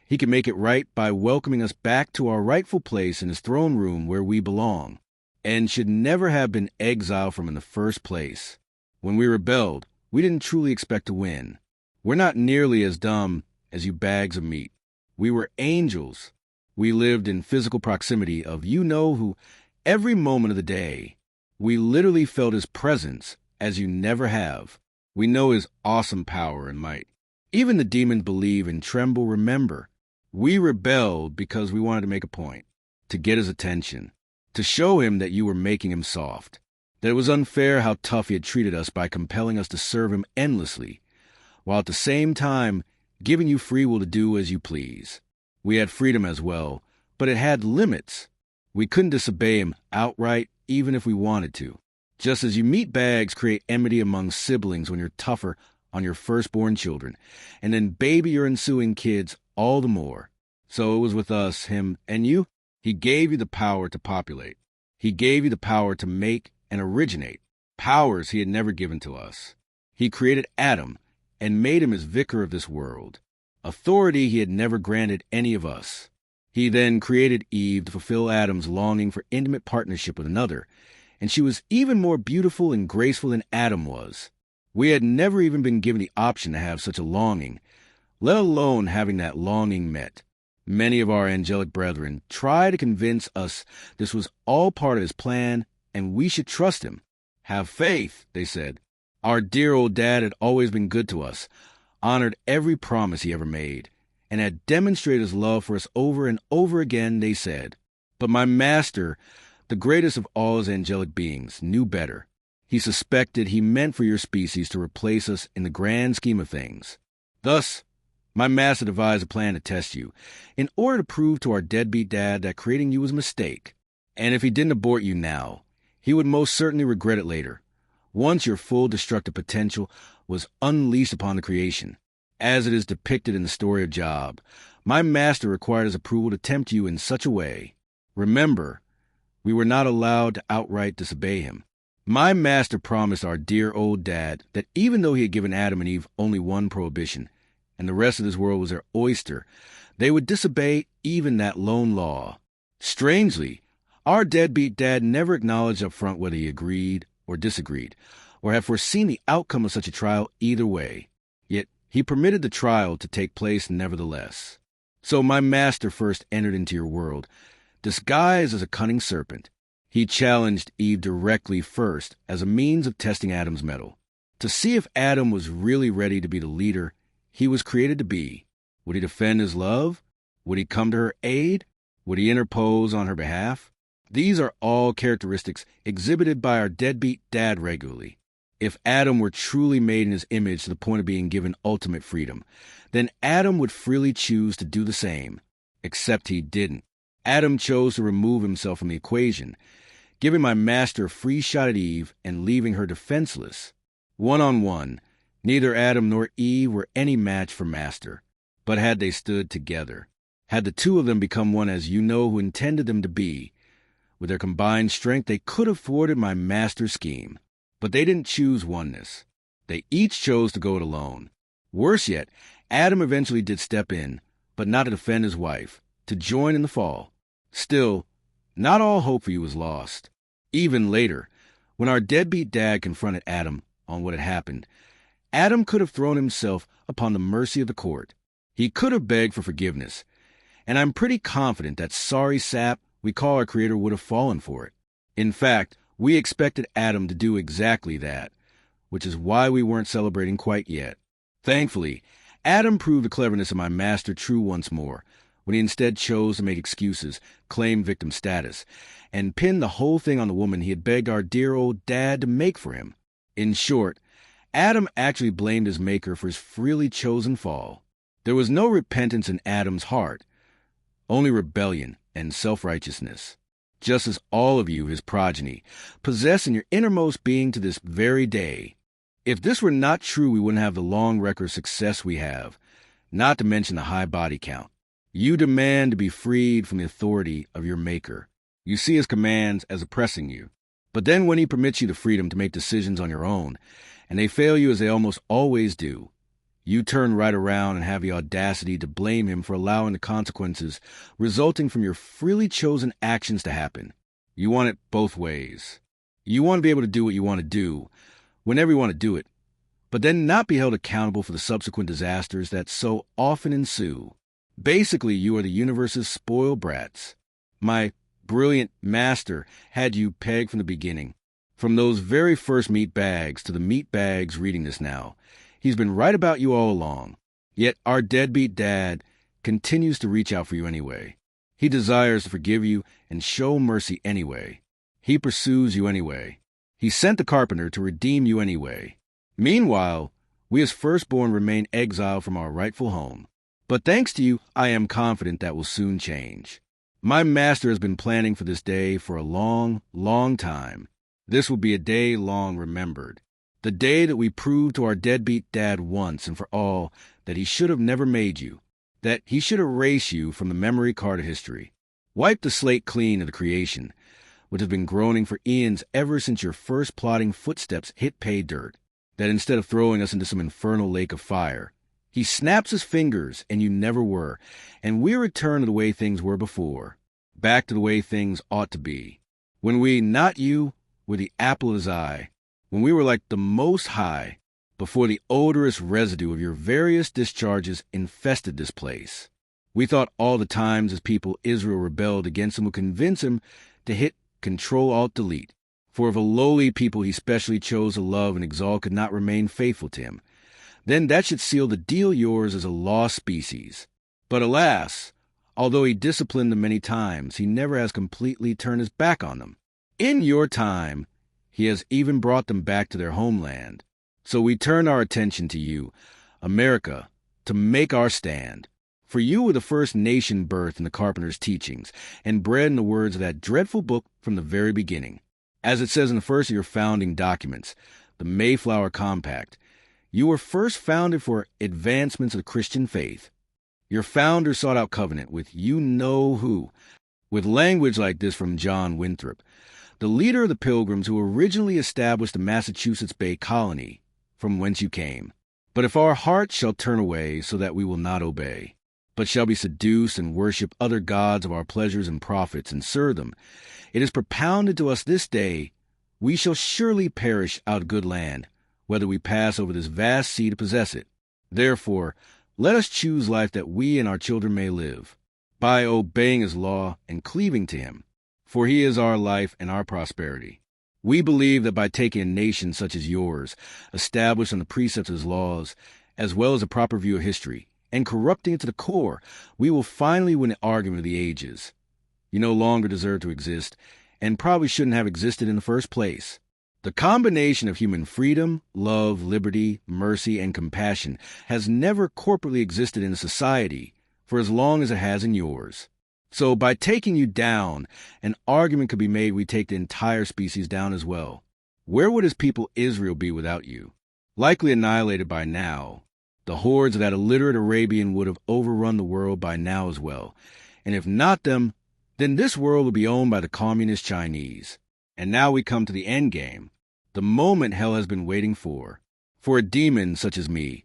he can make it right by welcoming us back to our rightful place in his throne room where we belong, and should never have been exiled from in the first place. When we rebelled, we didn't truly expect to win. We're not nearly as dumb as you bags of meat. We were angels. We lived in physical proximity of you-know-who every moment of the day. We literally felt his presence as you never have. We know his awesome power and might. Even the demons believe and tremble. Remember, we rebelled because we wanted to make a point, to get his attention, to show him that you were making him soft, that it was unfair how tough he had treated us by compelling us to serve him endlessly, while at the same time giving you free will to do as you please. We had freedom as well, but it had limits. We couldn't disobey him outright, even if we wanted to. Just as you meatbags create enmity among siblings when you're tougher on your firstborn children, and then baby your ensuing kids all the more. So it was with us, him, and you. He gave you the power to populate. He gave you the power to make and originate, powers he had never given to us. He created Adam and made him his vicar of this world, authority he had never granted any of us. He then created Eve to fulfill Adam's longing for intimate partnership with another, and she was even more beautiful and graceful than Adam was. We had never even been given the option to have such a longing, let alone having that longing met. Many of our angelic brethren try to convince us this was all part of his plan and we should trust him. Have faith, they said. Our dear old dad had always been good to us, honored every promise he ever made, and had demonstrated his love for us over and over again, they said. But my master, the greatest of all his angelic beings, knew better. He suspected he meant for your species to replace us in the grand scheme of things. Thus, my master devised a plan to test you, in order to prove to our deadbeat dad that creating you was a mistake. And if he didn't abort you now, he would most certainly regret it later, once your full destructive potential was unleashed upon the creation. As it is depicted in the story of Job, my master required his approval to tempt you in such a way. Remember, we were not allowed to outright disobey him. My master promised our dear old dad that even though he had given Adam and Eve only one prohibition, and the rest of this world was their oyster, they would disobey even that lone law. Strangely, our deadbeat dad never acknowledged up front whether he agreed or disagreed, or had foreseen the outcome of such a trial either way. Yet he permitted the trial to take place nevertheless. So my master first entered into your world, disguised as a cunning serpent. He challenged Eve directly first as a means of testing Adam's mettle, to see if Adam was really ready to be the leader he was created to be. Would he defend his love? Would he come to her aid? Would he interpose on her behalf? These are all characteristics exhibited by our deadbeat dad regularly. If Adam were truly made in his image to the point of being given ultimate freedom, then Adam would freely choose to do the same. Except he didn't. Adam chose to remove himself from the equation, giving my master a free shot at Eve and leaving her defenseless. One-on-one, neither Adam nor Eve were any match for master. But had they stood together, had the two of them become one as you know who intended them to be, with their combined strength they could have thwarted my master's scheme. But they didn't choose oneness. They each chose to go it alone. Worse yet, Adam eventually did step in, but not to defend his wife, to join in the fall. Still, not all hope for you was lost. Even later, when our deadbeat dad confronted Adam on what had happened, Adam could have thrown himself upon the mercy of the court. He could have begged for forgiveness, and I'm pretty confident that sorry sap we call our Creator would have fallen for it. In fact, we expected Adam to do exactly that, which is why we weren't celebrating quite yet. Thankfully, Adam proved the cleverness of my master true once more, when he instead chose to make excuses, claim victim status, and pin the whole thing on the woman he had begged our dear old dad to make for him. In short, Adam actually blamed his maker for his freely chosen fall. There was no repentance in Adam's heart, only rebellion and self-righteousness. just as all of you, his progeny, possess in your innermost being to this very day. If this were not true, we wouldn't have the long record of success we have, not to mention the high body count. You demand to be freed from the authority of your Maker. You see his commands as oppressing you. But then when he permits you the freedom to make decisions on your own, and they fail you as they almost always do, you turn right around and have the audacity to blame him for allowing the consequences resulting from your freely chosen actions to happen. You want it both ways. You want to be able to do what you want to do, whenever you want to do it, but then not be held accountable for the subsequent disasters that so often ensue. Basically, you are the universe's spoiled brats. My brilliant master had you pegged from the beginning. From those very first meat bags to the meat bags reading this now, he's been right about you all along. Yet our deadbeat dad continues to reach out for you anyway. He desires to forgive you and show mercy anyway. He pursues you anyway. He sent the carpenter to redeem you anyway. Meanwhile, we as firstborn remain exiled from our rightful home. But thanks to you, I am confident that will soon change. My master has been planning for this day for a long, long time. This will be a day long remembered. The day that we prove to our deadbeat dad once and for all that he should have never made you, that he should erase you from the memory card of history. Wipe the slate clean of the creation, which has been groaning for eons ever since your first plodding footsteps hit pay dirt, that instead of throwing us into some infernal lake of fire, he snaps his fingers and you never were, and we return to the way things were before, back to the way things ought to be. When we, not you, were the apple of his eye, when we were like the Most High, before the odorous residue of your various discharges infested this place. We thought all the times as people Israel rebelled against him would convince him to hit Control-Alt-Delete. For if a lowly people he specially chose to love and exalt could not remain faithful to him, then that should seal the deal yours as a lost species. But alas, although he disciplined them many times, he never has completely turned his back on them. In your time, he has even brought them back to their homeland. So we turn our attention to you, America, to make our stand. For you were the first nation birthed in the carpenter's teachings, and bred in the words of that dreadful book from the very beginning. As it says in the first of your founding documents, the Mayflower Compact, you were first founded for advancements of the Christian faith. Your founder sought out covenant with you-know-who, with language like this from John Winthrop, the leader of the Pilgrims who originally established the Massachusetts Bay Colony, from whence you came. But if our hearts shall turn away so that we will not obey, but shall be seduced and worship other gods of our pleasures and profits and serve them, it is propounded to us this day, we shall surely perish out of good land, whether we pass over this vast sea to possess it. Therefore, let us choose life that we and our children may live, by obeying his law and cleaving to him, for he is our life and our prosperity. We believe that by taking a nation such as yours, established on the precepts of his laws, as well as a proper view of history, and corrupting it to the core, we will finally win the argument of the ages. You no longer deserve to exist, and probably shouldn't have existed in the first place. The combination of human freedom, love, liberty, mercy, and compassion has never corporately existed in a society for as long as it has in yours. So by taking you down, an argument could be made we take the entire species down as well. Where would his people Israel be without you? Likely annihilated by now. The hordes of that illiterate Arabian would have overrun the world by now as well. And if not them, then this world would be owned by the communist Chinese. And now we come to the end game, the moment hell has been waiting for. For a demon such as me,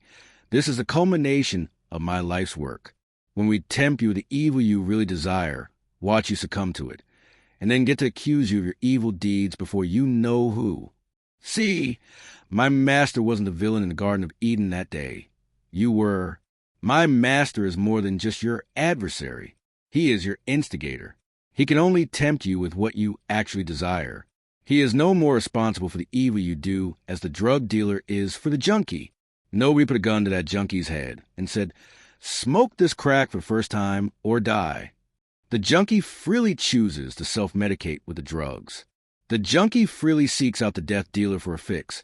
this is the culmination of my life's work. When we tempt you with the evil you really desire, watch you succumb to it, and then get to accuse you of your evil deeds before you know who. See, my master wasn't the villain in the Garden of Eden that day. You were. My master is more than just your adversary. He is your instigator. He can only tempt you with what you actually desire. He is no more responsible for the evil you do as the drug dealer is for the junkie. Nobody put a gun to that junkie's head and said, "Smoke this crack for the first time or die." The junkie freely chooses to self-medicate with the drugs. The junkie freely seeks out the death dealer for a fix,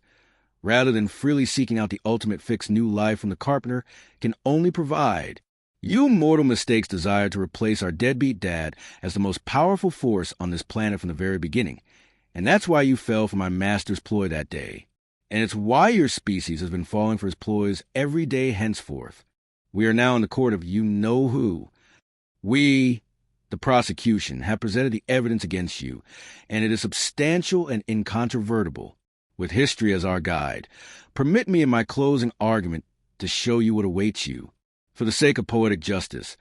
rather than freely seeking out the ultimate fix new life from the carpenter can only provide. You mortal mistakes desire to replace our deadbeat dad as the most powerful force on this planet from the very beginning, and that's why you fell for my master's ploy that day. And it's why your species has been falling for his ploys every day henceforth. We are now in the court of you-know-who. We, the prosecution, have presented the evidence against you, and it is substantial and incontrovertible. With history as our guide, permit me in my closing argument to show you what awaits you. For the sake of poetic justice,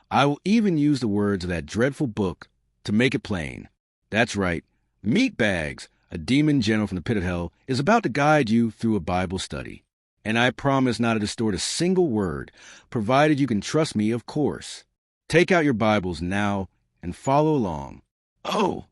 I will even use the words of that dreadful book to make it plain. That's right, Meatbags, a demon general from the pit of hell, is about to guide you through a Bible study. And I promise not to distort a single word, provided you can trust me, of course. Take out your Bibles now and follow along. Oh,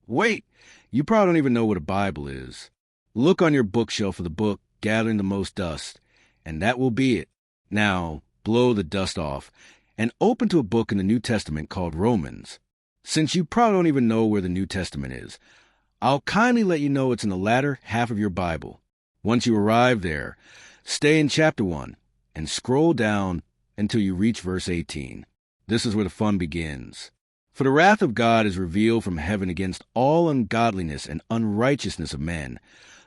wait, you probably don't even know what a Bible is. Look on your bookshelf for the book Gathering the Most Dust, and that will be it. Now, blow the dust off and open to a book in the New Testament called Romans. Since you probably don't even know where the New Testament is, I'll kindly let you know it's in the latter half of your Bible. Once you arrive there, stay in chapter 1 and scroll down until you reach verse 18. This is where the fun begins. For the wrath of God is revealed from heaven against all ungodliness and unrighteousness of men,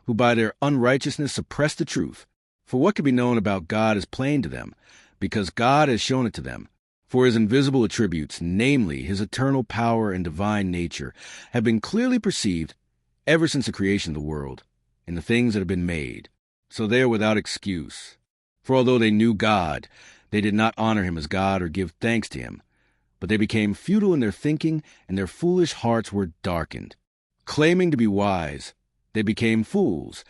who by their unrighteousness suppress the truth. For what can be known about God is plain to them, because God has shown it to them. For his invisible attributes, namely his eternal power and divine nature, have been clearly perceived ever since the creation of the world, in the things that have been made. So they are without excuse. For although they knew God, they did not honor him as God or give thanks to him. But they became futile in their thinking, and their foolish hearts were darkened. Claiming to be wise, they became fools,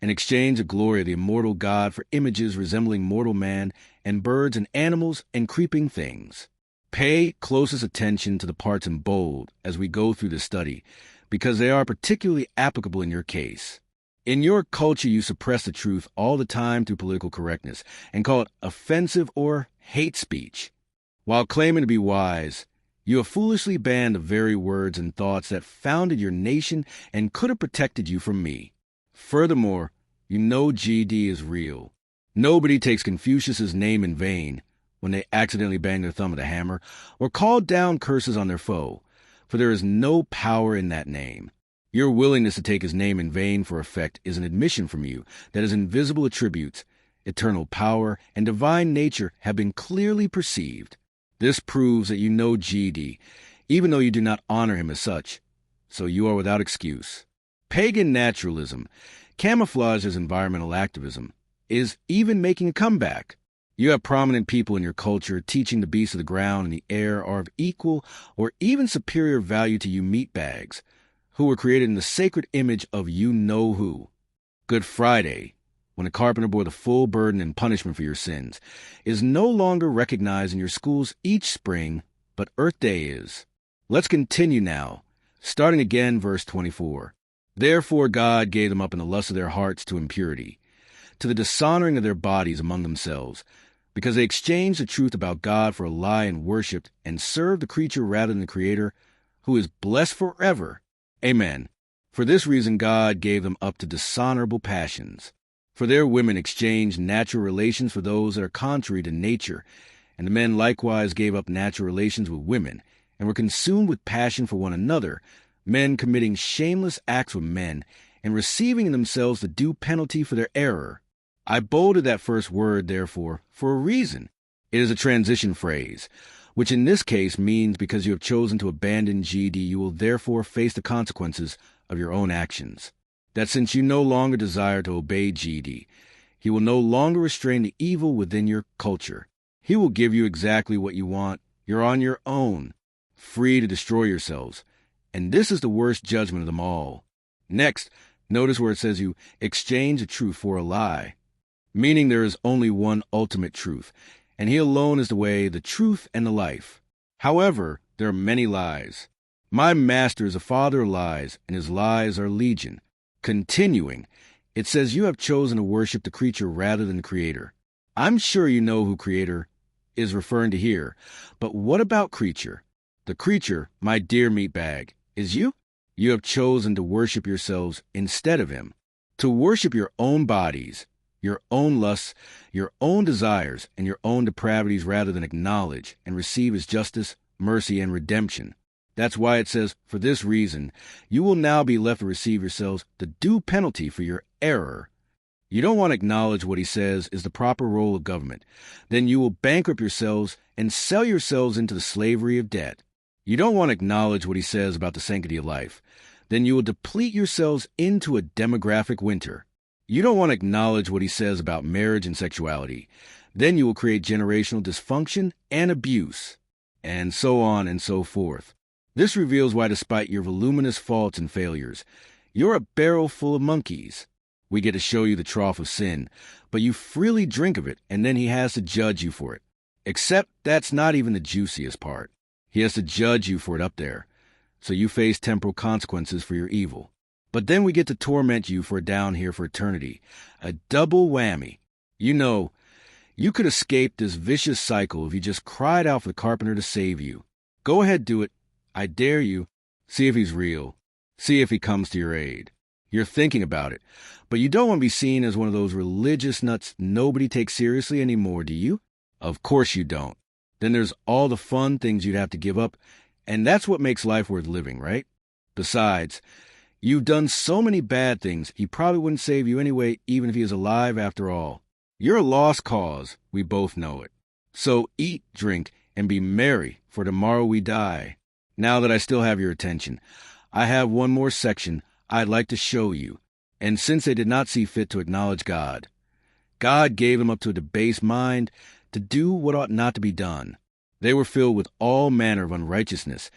and exchanged the glory of the immortal God for images resembling mortal man, and birds and animals and creeping things. Pay closest attention to the parts in bold as we go through the study, because they are particularly applicable in your case. In your culture, you suppress the truth all the time through political correctness and call it offensive or hate speech. While claiming to be wise, you have foolishly banned the very words and thoughts that founded your nation and could have protected you from me. Furthermore, you know GD is real. Nobody takes Confucius's name in vain when they accidentally bang their thumb with a hammer or call down curses on their foe, for there is no power in that name. Your willingness to take his name in vain for effect is an admission from you that his invisible attributes, eternal power, and divine nature have been clearly perceived. This proves that you know GD, even though you do not honor him as such, so you are without excuse. Pagan naturalism, camouflaged as environmental activism, is even making a comeback. You have prominent people in your culture teaching the beasts of the ground and the air are of equal or even superior value to you meatbags, who were created in the sacred image of you-know-who. Good Friday, when a carpenter bore the full burden and punishment for your sins, is no longer recognized in your schools each spring, but Earth Day is. Let's continue now, starting again verse 24. Therefore God gave them up in the lust of their hearts to impurity, to the dishonoring of their bodies among themselves, because they exchanged the truth about God for a lie and worshipped and served the creature rather than the Creator, who is blessed forever. Amen. For this reason God gave them up to dishonorable passions. For their women exchanged natural relations for those that are contrary to nature, and the men likewise gave up natural relations with women, and were consumed with passion for one another, men committing shameless acts with men, and receiving in themselves the due penalty for their error. I bolded that first word, therefore, for a reason. It is a transition phrase, which in this case means because you have chosen to abandon GD, you will therefore face the consequences of your own actions. That since you no longer desire to obey GD, he will no longer restrain the evil within your culture. He will give you exactly what you want. You're on your own, free to destroy yourselves. And this is the worst judgment of them all. Next, notice where it says you exchange the truth for a lie, meaning there is only one ultimate truth, and he alone is the way, the truth, and the life. However, there are many lies. My master is a father of lies, and his lies are legion. Continuing, it says you have chosen to worship the creature rather than the Creator. I'm sure you know who Creator is referring to here, but what about creature? The creature, my dear meatbag, is you? You have chosen to worship yourselves instead of him, to worship your own bodies, your own lusts, your own desires, and your own depravities rather than acknowledge and receive his justice, mercy, and redemption. That's why it says, for this reason, you will now be left to receive yourselves the due penalty for your error. You don't want to acknowledge what he says is the proper role of government. Then you will bankrupt yourselves and sell yourselves into the slavery of debt. You don't want to acknowledge what he says about the sanctity of life. Then you will deplete yourselves into a demographic winter. You don't want to acknowledge what he says about marriage and sexuality. Then you will create generational dysfunction and abuse, and so on and so forth. This reveals why, despite your voluminous faults and failures, you're a barrel full of monkeys. We get to show you the trough of sin, but you freely drink of it, and then he has to judge you for it. Except that's not even the juiciest part. He has to judge you for it up there, so you face temporal consequences for your evil. But then we get to torment you for it down here for eternity. A double whammy. You know, you could escape this vicious cycle if you just cried out for the carpenter to save you. Go ahead, do it. I dare you. See if he's real. See if he comes to your aid. You're thinking about it, but you don't want to be seen as one of those religious nuts nobody takes seriously anymore, do you? Of course you don't. Then there's all the fun things you'd have to give up, and that's what makes life worth living, right? Besides, you've done so many bad things, he probably wouldn't save you anyway, even if he is alive after all. You're a lost cause, we both know it. So eat, drink, and be merry, for tomorrow we die. Now that I still have your attention, I have one more section I'd like to show you. And since they did not see fit to acknowledge God, God gave them up to a debased mind to do what ought not to be done. They were filled with all manner of unrighteousness,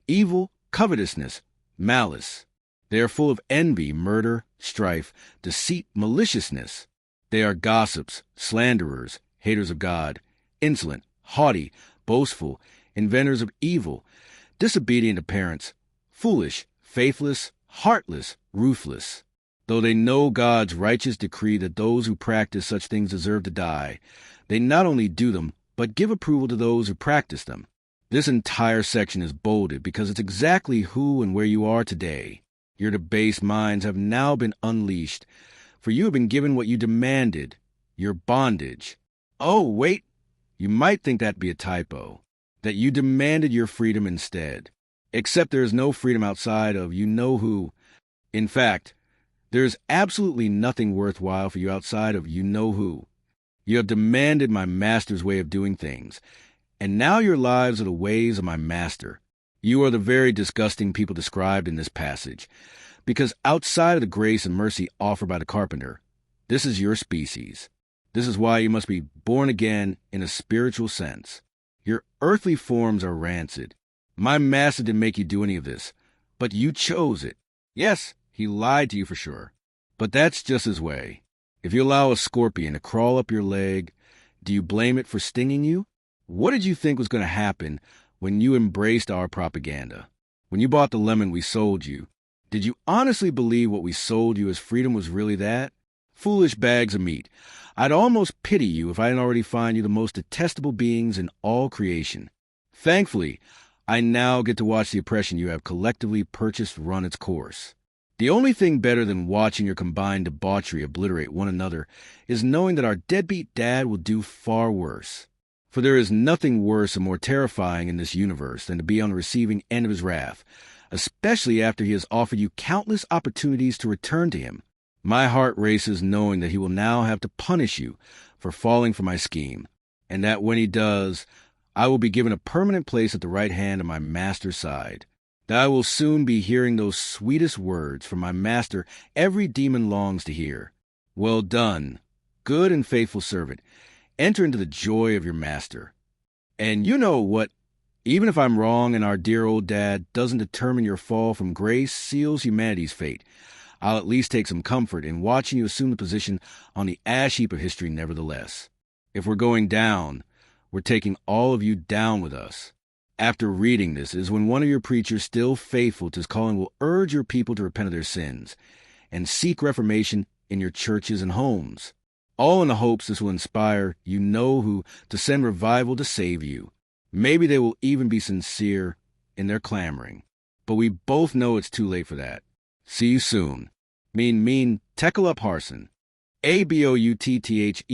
evil, covetousness, malice. They are full of envy, murder, strife, deceit, maliciousness. They are gossips, slanderers, haters of God, insolent, haughty, boastful, inventors of evil, disobedient to parents, foolish, faithless, heartless, ruthless. Though they know God's righteous decree that those who practice such things deserve to die, they not only do them, but give approval to those who practice them. This entire section is bolded because it's exactly who and where you are today. Your debased minds have now been unleashed, for you have been given what you demanded, your bondage. Oh, wait, you might think that'd be a typo, that you demanded your freedom instead. Except there is no freedom outside of you-know-who. In fact, there is absolutely nothing worthwhile for you outside of you-know-who. You have demanded my master's way of doing things, and now your lives are the ways of my master. You are the very disgusting people described in this passage, because outside of the grace and mercy offered by the carpenter, this is your species. This is why you must be born again in a spiritual sense. Your earthly forms are rancid. My master didn't make you do any of this, but you chose it. Yes, he lied to you for sure, but that's just his way. If you allow a scorpion to crawl up your leg, do you blame it for stinging you? What did you think was going to happen when you embraced our propaganda? When you bought the lemon we sold you, did you honestly believe what we sold you as freedom was really that? Foolish bags of meat. I'd almost pity you if I didn't already find you the most detestable beings in all creation. Thankfully, I now get to watch the oppression you have collectively purchased run its course. The only thing better than watching your combined debauchery obliterate one another is knowing that our deadbeat dad will do far worse. For there is nothing worse and more terrifying in this universe than to be on the receiving end of his wrath, especially after he has offered you countless opportunities to return to him. My heart races knowing that he will now have to punish you for falling for my scheme, and that when he does, I will be given a permanent place at the right hand of my master's side. That I will soon be hearing those sweetest words from my master every demon longs to hear. Well done, good and faithful servant. Enter into the joy of your master. And you know what? Even if I'm wrong and our dear old dad doesn't determine your fall from grace seals humanity's fate, I'll at least take some comfort in watching you assume the position on the ash heap of history nevertheless. If we're going down, we're taking all of you down with us. After reading this is when one of your preachers still faithful to his calling will urge your people to repent of their sins and seek reformation in your churches and homes, all in the hopes this will inspire you-know-who to send revival to save you. Maybe they will even be sincere in their clamoring, but we both know it's too late for that. See you soon. Mean, Tekel up Harson. ABOUTTHEAUTHOR.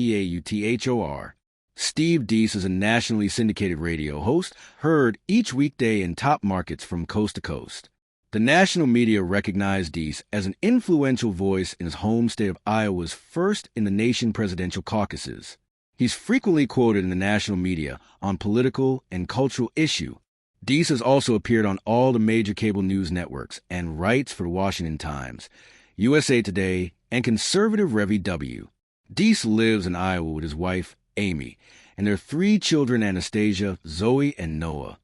Steve Deese is a nationally syndicated radio host, heard each weekday in top markets from coast to coast. The national media recognized Deese as an influential voice in his home state of Iowa's first in the nation presidential caucuses. He's frequently quoted in the national media on political and cultural issues. Deese has also appeared on all the major cable news networks and writes for the Washington Times, USA Today, and conservative Revy W. Deese lives in Iowa with his wife, Amy, and their 3 children, Anastasia, Zoe, and Noah.